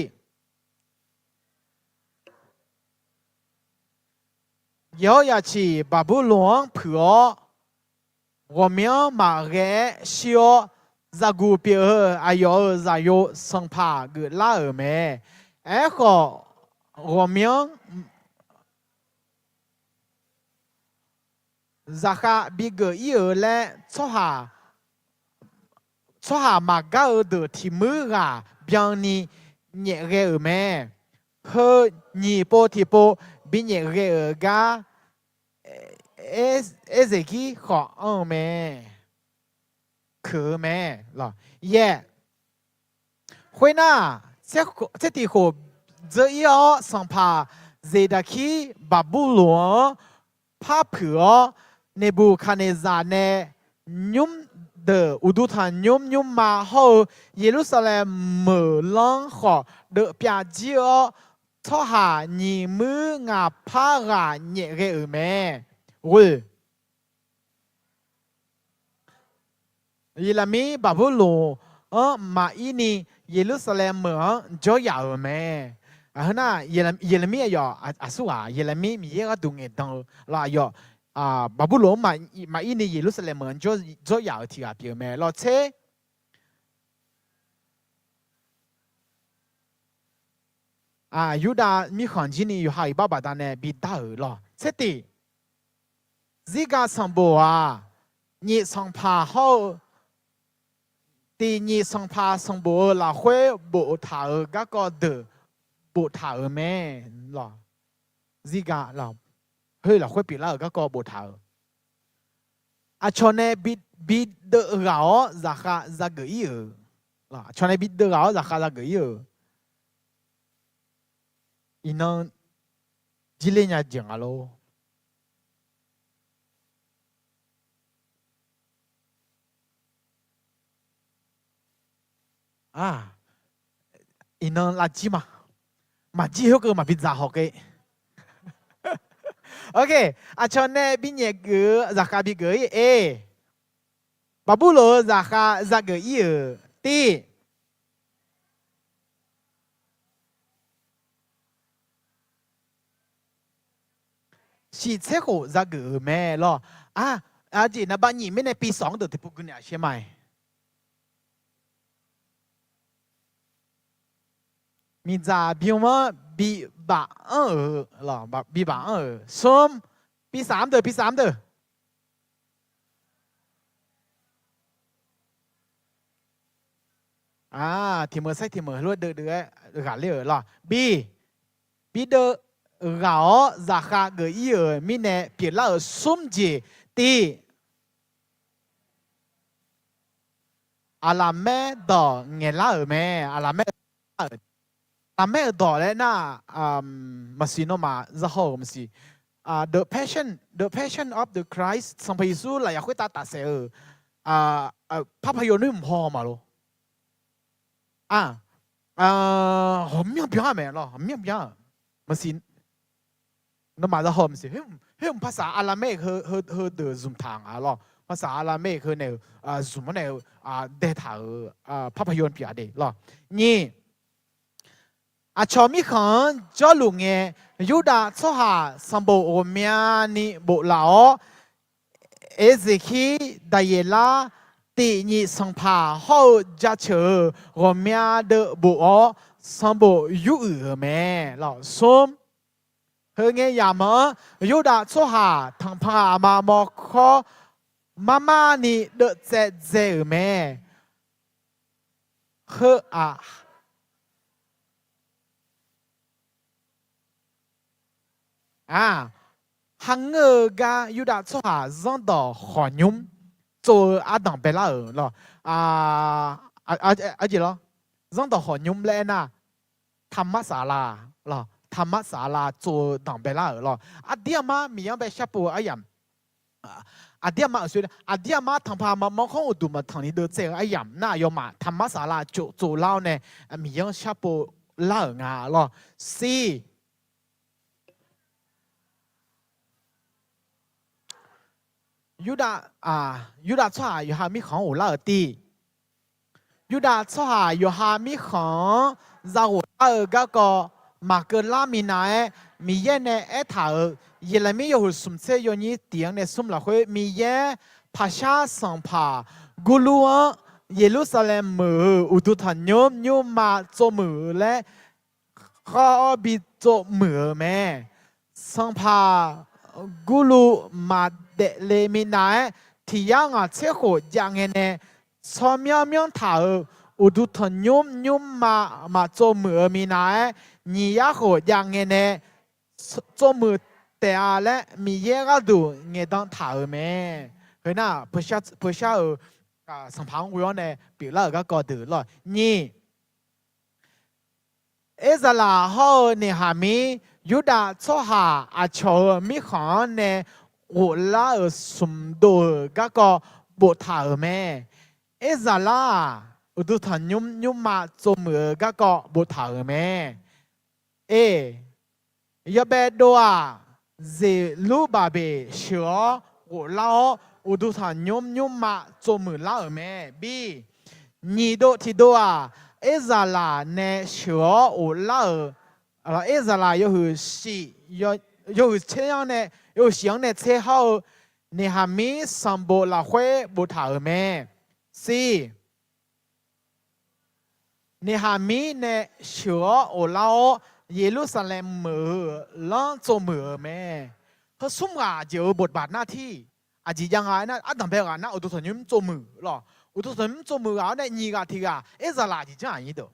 เยโฮยาชีบาบูโลงเผือ我们马个小在古边哎呦在有生怕个拉尔梅，哎个我们在哈比个伊尔嘞，错下马嘎尔的题目啊，边你热个尔梅，和你波题波比热个尔噶。这个好咩？可咩？咯，耶！会呐，这地方这要上爬，这得去巴布罗帕普那部看那啥呢？nhum的乌杜坦nhum嘛后，耶路撒冷mở浪好的边界哦，错下你们啊怕啊热个咩？喂，伊拉米巴布罗马伊尼耶路撒冷门就要咩？那耶拉米要苏耶拉米米个东西当啦要巴布罗马伊尼耶路撒冷门就要提啊表咩？而且犹大米汉基尼有下一巴巴单呢比大了，这的。这个上步你上爬好ตีนี้สังพาสังโบลาห้วยโบถาก็เดโบถาแม่หรอซิกาเราเฮ้ยลาห้วยปีละก็โบถาอาชนเนบิดเดอเราจะข้าจะเกยหรอชนเนบิดเดอเราจะข้าจะเกยอินังจิเลญาจังอะโลอินังลาจิมาจิเขาก็มาพิจารณาโอเคโอเคอาชนเนบินเยกือจะข้าบิเกยบาบูโลจะข้าจะเกยตี是这个那个咩咯？姐，那把你们那比上的都不跟你些买，你咋比我比8-2咯？比8-2，什比3的。ทีมใส่ทีมรวดเดือดกันเลยหรอบีเดอเราจะขาเกยมีเนเปลี่ยนแล้วสุ่มจีตีอาลาเมดอเงล่าแม่อาลาเมดอเลยนะมาสิโนมาจะหอมสิthe passion of the Christ สัมภาระอะไรอยากให้ตาเสียภาพยนตร์นี่มันพอมาหรอ好妙表咩咯，好妙表，唔是，那嘛就好唔是，迄ภาษาอาหรัม佢的dùngทาง咯，ภาษาอาหรัม佢เนี่ยdùng乜เนี่ยเดทาภาพยนตร์表的咯，นี่ชอมิขันจอลุงเงยูดาโซฮาสัมโบโอเมียนี่โบลาเอเซคีไดเยลา第二生怕好家球，我们的不哦，上不有二咩？老松，和俺亚么有的做下，汤怕妈妈靠妈你的在咩？和行个有的做下让到好用。做当贝拉尔咯，姐咯，让到好用嘞呐，ทำมาสาลา咯，ทำมาสาลา做当贝拉尔咯，เดี๋ยวมามีอย่างแบบชาปูอะไรเดี๋ยวมา说的，เดี๋ยวมาทำพามาของอุดมทางนี้เดือดเสียอะไรน่ายอมมาทำมาสาลา做เล่าเนี่ยมีอย่างชาปูเล่างา咯，Cยูดาชาอยู่หามีของอุลาตียูดาชาอยู่หามีของซาอุลาก็มาเกิดลามีนายมีเย่เนเอถาเยลมีอยู่สมเสยนี้เตียงในสมละคุยมีเย่ภาษาสังพากุลัวเยรูซาเล็มมืออุตุทันยมมาโจมือและข้อบิโจมือแม่สังพากุลูมาเดเลมินายที่ยังเชื่อโหยังเงชอมยามยังถาอุดุทนยุมมาโจมือมีนายนี่ยาโหยังเงโจมือแต่และมีเยก็ดูเงต้องถาแม่เฮ้ยน่ะเพื่อสัมพันธ์วิวเนี่ยปีละก็ดูหรอนี่เอซาลาเขาเนี่ยหามียูดาโซฮาชอมีของเนี่ยอุลาสมดูก็บทาแม่เอซาลาอุดุทันยุมมาจมือก็บทาแม่ยาเบดัวเจลูบาเบเชียวอุลาอุดุทันยุมมาจมือลาแม่บีนี่โดที่ดัวเอซาลาเนี่ยเชียวอุลาเอซาลา又是西又是这样呢，又想呢车好，你还没上步拉回不讨咩？是，你还没呢学我老耶路撒冷มือล้าง做มือแม่เขาสุ่มอ่ะเจอบทบาทหน้าที่อาจจะยังไงนะอันดับแรกนะอุตุสยุม做มือหรอ我都什做木啊？那你个提个，一直垃圾这样一头。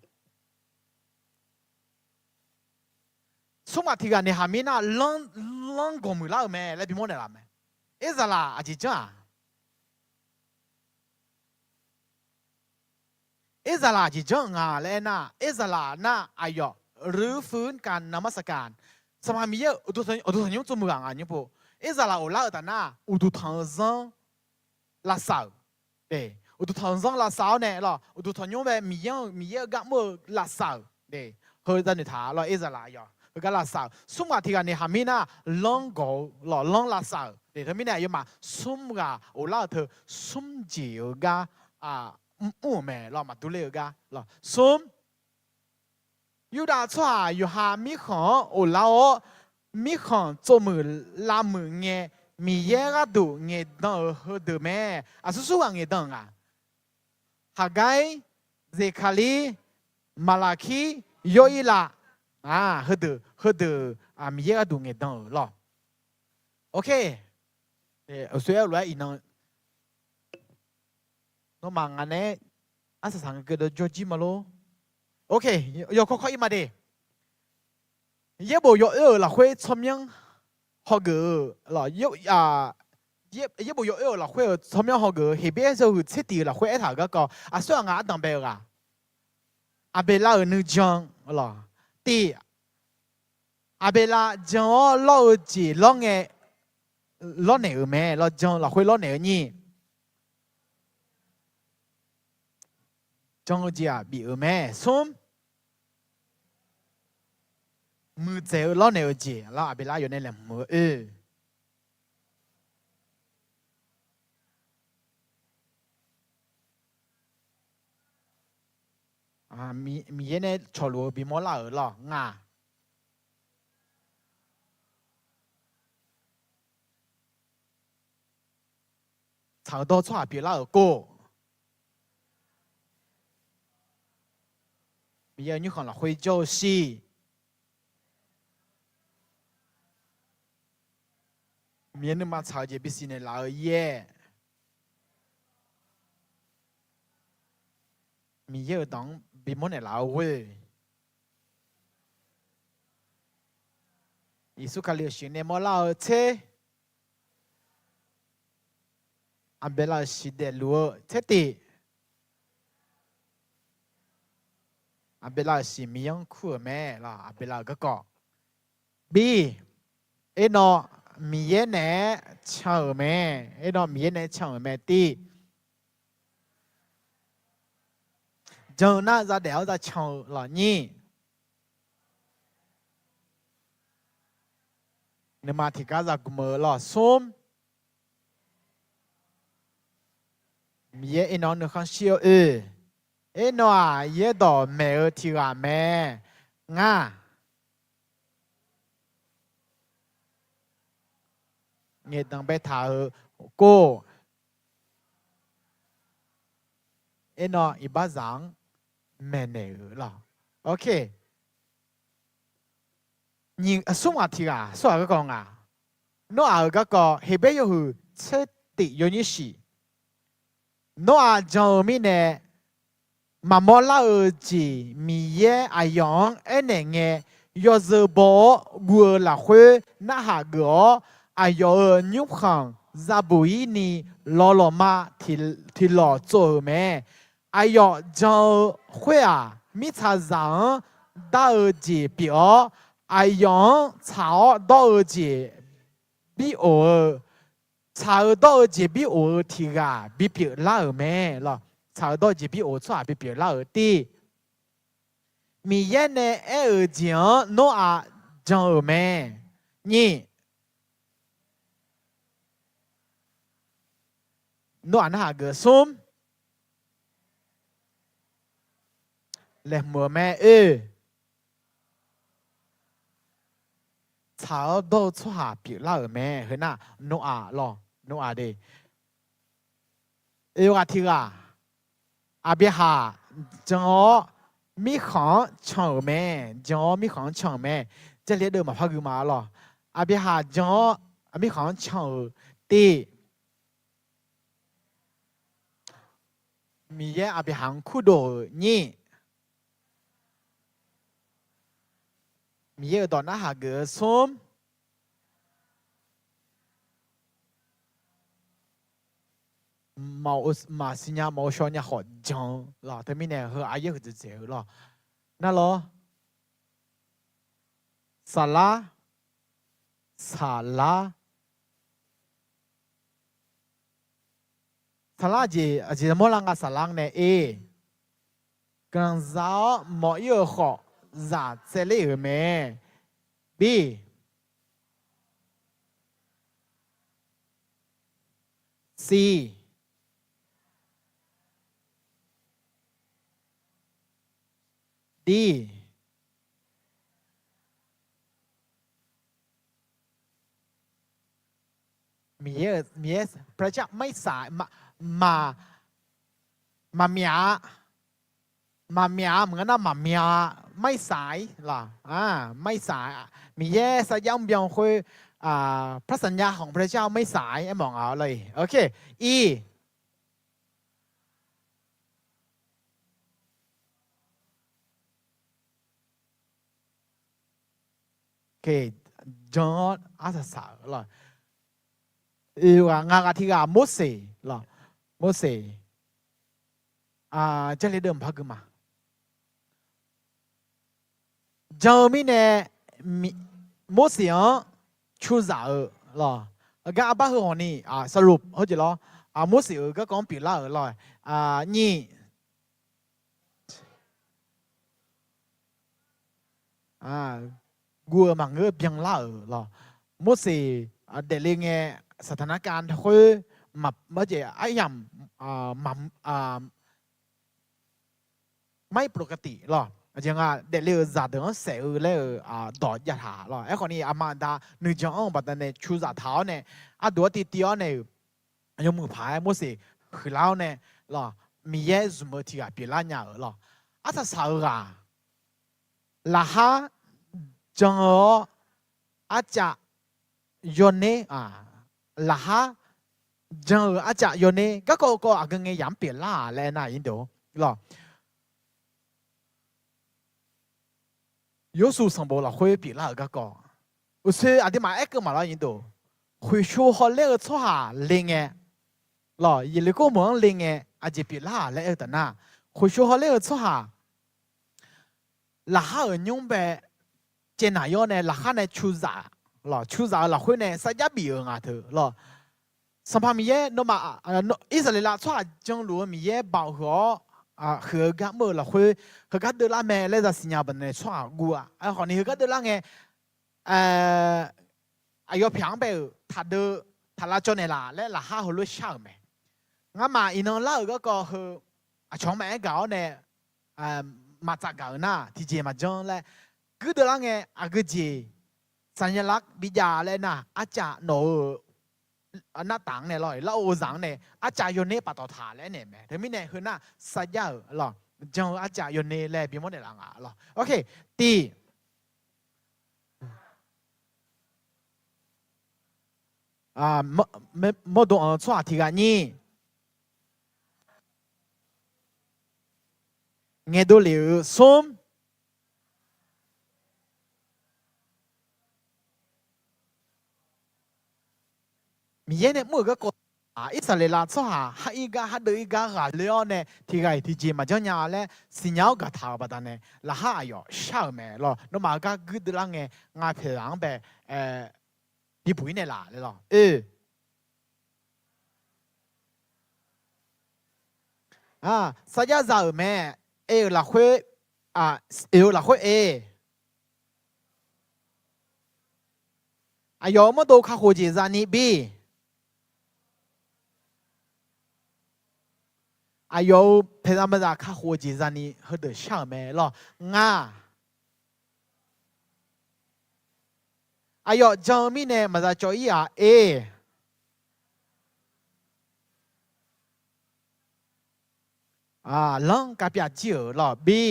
什么提个？你还没那冷过木了没？来比么的了没？一直垃圾这样。อิสระจีจังอ่ะเลยนะอิสระนะอายอหรือฟื้นการนมัสการสมัยมีเยอะอุตุสัญญงจมูกอ่ะเนี่ยปุ๊อิสระโอลาแต่นะอุตุทางซังลาสาวเด้อุตุทางซังลาสาวเนี่ยหรออุตุสัญญงแบบมีเยอะกับมือลาสาวเด้เฮ้ยตอนนี้ท่าหรออิสระยอเฮ้ยก็ลาสาวสมมติที่กันเนี่ยหามีนะลองกูหรอลองลาสาวเด้ถ้ามีเนี่ยยังมาสมกะโอลาเธอสมจีโอกะแม่เรามาดูเลยกันเราสมยูดาชัวยูหามีของโอลาโอมีของจมือลามือเงี้ยมีเยอะก็ดูเงี้ยดังเฮดแม่สู้ๆเงี้ยดังฮากายเซคาลีมาลาคีโยอิลาเฮดมีเยอะก็ดูเงี้ยดังหรอโอเคสวยเลยอีน้องน้องมังอันนี้อาศัยสังเกตดูจอจิมาโลโอเคยกข้ออีมาดิเย่บ่ยเราคุยชมยังฮอกเกอร์เราเย่บ่ยเราคุยชมยังฮอกเกอร์เฮเบส就彻底เราคุยไอ้ถาก็ส่วนงานต่างแบบอาเบลานึจังเราตีอาเบลาจังเราจีเราเงี้ยเราเนี่ยแม่เราจังเราคุยเราเนี่ยนี่จังจีบีแม่ส้มมือเจ้าล้อเนี่ยจีเราอาเบลาอยู่ในแหลมมือมีเยเนี่ยชอลัวบีมอลาหรองา长多错比那个มีเยอะนี่ของเราคุยโจซีมีนึกมาชาวเจบิสิเนี่ยเราเย่มีเยอะต้องบิมอนเนี่ยเราเว้ยอิสุคาเลียชินเนี่ยมอเราเชอันเบลาชิเดลัวเทติอันเบลาชิมียังคู่แม่ล่ะอันเบลาก็เกาะบีเอ็นอมีเยเน่เช่าแม่เอ็นอมีเยเน่เช่าแม่ตีเจ้าหน้าจะเดี๋ยวจะเช่าหล่อนี่เนื้อมาที่กาจะกุมหล่อส้มมีเยเอ็นอเนื้อข้างเชียวเอ็นอเยดอแม่ที่ว่าแม่ง่าเงี้ยตั้งไปถ่ายโก้เอ็นออีบ้าจังแม่เนี่ยล่ะโอเค你送我提啊，送我个讲啊，我啊个个黑白有หู彻底有你是，我啊就咪呢，妈妈老儿子咪耶阿阳哎那个，要是把我拉回那下个，阿要牛行在不伊尼老老妈提老做咩？阿要就会啊，咪查让大儿子表。阿阳炒到节比我炒到节比我提个比别老咩咯？炒到节比我错比别老低。米耶呢？二讲诺啊讲咩？你诺啊那个松来么咩炒到错下别老咩？เห็นน่ะโนอาหรอโนอาเดเอวาทีอ่ะอาเบียหาจังมีของช่องแม่จังมีของช่องแม่จะเรียกเดิมมาพักอยู่มาหรออาเบียหาจังมีของช่องตี มีเยอาไปหังคู่โดนี่มีเยตอนนั้นหาเกิดส้มมาสิญามาชอนยาขอจังล่ะแต่ไม่แน่เหรออายุจะเจ๋อล่ะนั่นเหรอสาระสาระสาระจีมอลังกาสาระเนี่ยกันจ้าหมอเยอะขอจ้าเจริญไหมบีซีดีมีเยพระเจ้าไม่สายมามาเมียมาเมียเหมือนกันนะมาเมียไม่สายล่ะไม่สายมีเยสยามเบียงคุยพระสัญญาของพระเจ้าไม่สายไอ้มองเอาเลยโอเคอีโอเคจอห์นอาสาล่ะงากาที่กาโมเสสล่ะโมเสสจะเลยเดิมพักมาจอมีเนี่ยโมเสสชูซาล่ะก็อาบ้าคือนี่สรุปเขาจะล้อโมเสสก็講別啦ล่ะนี่กัวมังเงอเบียงล่าหรอโมเสเดลิงเงสถานการณ์คือมาเมื่อเจ้าไอ้ยำไม่ปกติหรอจังเดลิงจัดถึงเสือเลยดอดยาถาหรอไอ้คนนี้อามาดาหนึ่งจังบัดเนี่ยชูจัดเท้าเนี่ยตัวที่เดียวเนี่ยยมือพายโมเสคือเล่าเนี่ยหรอมีเยซูมาที่กับเปล่าเนี่ยหรอถ้าสาวกละฮะจังอาจจะยนเนละฮะจังอาจจะยนเนก็อาจจะเงี้ยยำเปลี่ยนล่าแล้วนะยินดูหรอ有数上波了会比那个高，我说阿弟妈一个嘛啦印度，会说好那个错下零个，咯，伊那个门零个，阿姐比那来的那，会说好那个错下，那哈人用呗，在哪样呢？那哈呢出啥？咯，出啥了会呢？啥也比人啊头，咯。สภาพมีเยอะโนมาอิสราเอลช่วยจังหลวงมีเยอะบ่าวหัวเหือกเมื่อเราคุยเหือกเดือดละแม่เลยจะสัญญาบันเนี่ยช่วยกูคนนี้เหือกเดือดละไงอายุเพียงไปถ้าเดือถ้าละจนเนี่ยละแล้วละห้าหัวลุยช่างไหมงั้นมาอีน้องเล่าก็คือช่องแม่เก่าเนี่ยมาจากเก่าหน้าที่เจมาจังแล้วกูเดือดละไงกูเจสัญลักษณ์วิญญาณเลยนะอาจจะโนหน้าต่างเนี่ยลอยแล้วโอซังเนี่ยอาจารย์โยนเน่ปะต่อถาแล้วเนี่ยแม่ถึงไม่เนี่ยคือหน้าสัญญาหรอจังอาจารย์โยนเน่แลบีมดเนี่ยหลังหรอโอเคตีไม่ต้องช่วยที่กันนี่เงี้ยดูเหลียวส้มมีเยอะเนี่ยมือก็กดอิสราเอลช่วยหาอีกาหาเดืออีกาหาเลี้ยวเนี่ยที่ไงที่จีมาจังยาเลยสิญญาก็ท้าบัดเนี่ยละหาอยู่ช่างแม่หรอน้องมาก็กึดละไงงาเพลังแบบดีปุ๋ยเนี่ยล่ะเลยหรอสัญญาจะแม่ละคุยละคุยอายุไม่โตข้าหัวจีจานี่บีอายุเพื่อนมาจากข้าหัวจีจานี่เขาเดือดช่างแม่หรองาอายุจอมีเนี่ยมาจากจอยลองกับยาเจียวหรอบี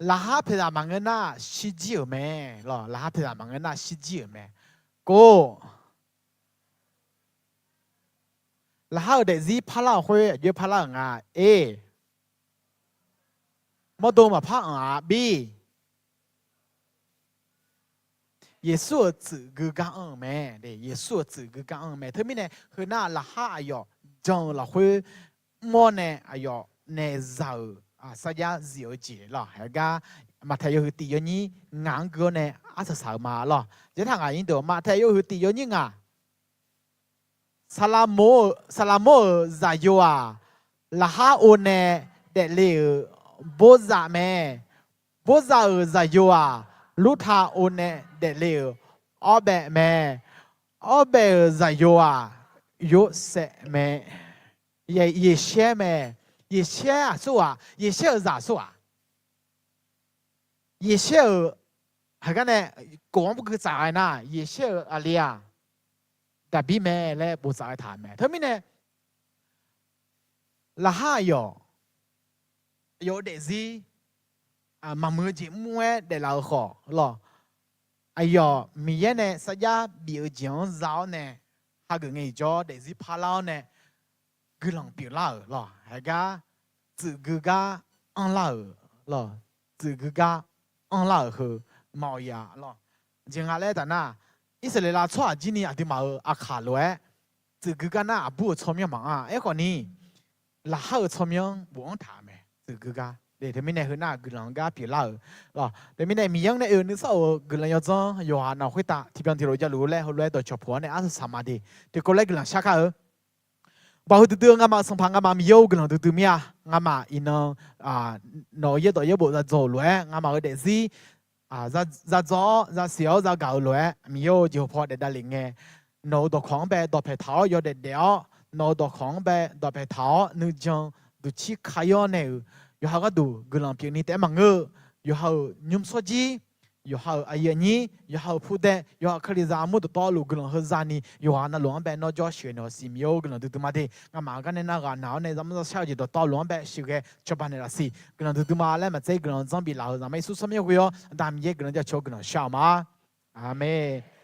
ลาฮาเพดามังเงินน่ะชิจิวแม่หรอลาฮาเพดามังเงินน่ะชิจิวแม่กู là hao để gì phá lao huế dưới phá lao ngà A mà đồ mà phá ngà B Giêsu tự gư gắng ơn mẹ để Giêsu tự gư gắng ơn mẹ thế mình này hồi na là ha ayo trong là huế mua nè ayo nè giàu sa giá diệu chỉ là hay ga mà thầy yêu tỷ yêu nhí ngang cơ nè sao sao mà lo chỉ thằng ai đó mà thầy yêu tỷ yêu nhí ngà Salamo zayo là ha one để liu bố dạ mẹ bố dạ zayo lúc ha one để liu ở bè mẹ ở bè zayo yo sẽ mẹ ye xe mẹ ye xe à số à ye xe ở giả số à ye xe ở hay cái này cũng không cứ giải na ye xe ở aliaแต่พี่แม่และบุษายถามแม่เธอไม่เนี่ยละห้าโยเดซีมามือจิ้มมวยเดลาขอหรอไอยมีเนี่ยสัญญาบีอจีนเจ้าเนี่ยหากเงี้ยจ่อเดซีพาลาวเนี่ยกุลังเปียลาวหรอฮะก็จืดกะอันลาวหรอจืดกะอันลาวคือมอยาหรอจริงอะไรแต่น่ะอิสราเอลชั่วจีนี่อาทิมาอาขาลวยจืดกันน่ะบุชมยังมังไอ้คนนี้ละหาชมยังบุญถามไหมจืดกันเดี๋ยวไม่ได้เห็นหน้ากุลังกาเปลี่ยนแล้วหรอเดี๋ยวไม่ได้มียังในนึกว่ากุลังยอดจ้องยอหันเอาขึ้นตาที่เป็นที่เราจะรู้แล้วเขารู้ตัวชอบผัวเนี่ยอาจจะสามารถดีเดี๋ยวก็เลยกุลังชักบ่าวตื่นงามาสังพังงามามีโยกุลังตื่นมีอ่ะงามาอินนอยตัวเยอะบุจะโจรวยงามาเดซี่จะจ่อจะเสียวจะเก่าเลยมีโยจิพอเด็ดได้ลิงเงโนตัวของแบบตัวเพท้ายอเด็ดเดียวโนตัวของแบบตัวเพท้านึกจังดูชิคายอนเนี่ยอยู่หาก็ดูกุลังเพียงนี้แต่มังเงออยู่หายุ่มสวจีอยู่หาไอ้ยันนี้อยู่หาพูดแต่อยู่หาคดีจามุดต่อลูกุลังเฮซานีอยู่หาหลวงแบบนอจอเชียนสิมีโยกุลังตื่นมาดีงามากันในนักหนาวในจำนวนเช้าจีต่อหลวงแบบสิเกชบันเนี่ยสิกุลังตื่นมาแล้วมันใจกุลังจำปีลาวจำไม่สุดสมัยกุยอดามเยกุลังจะโชกุลังชาวมาอาเมน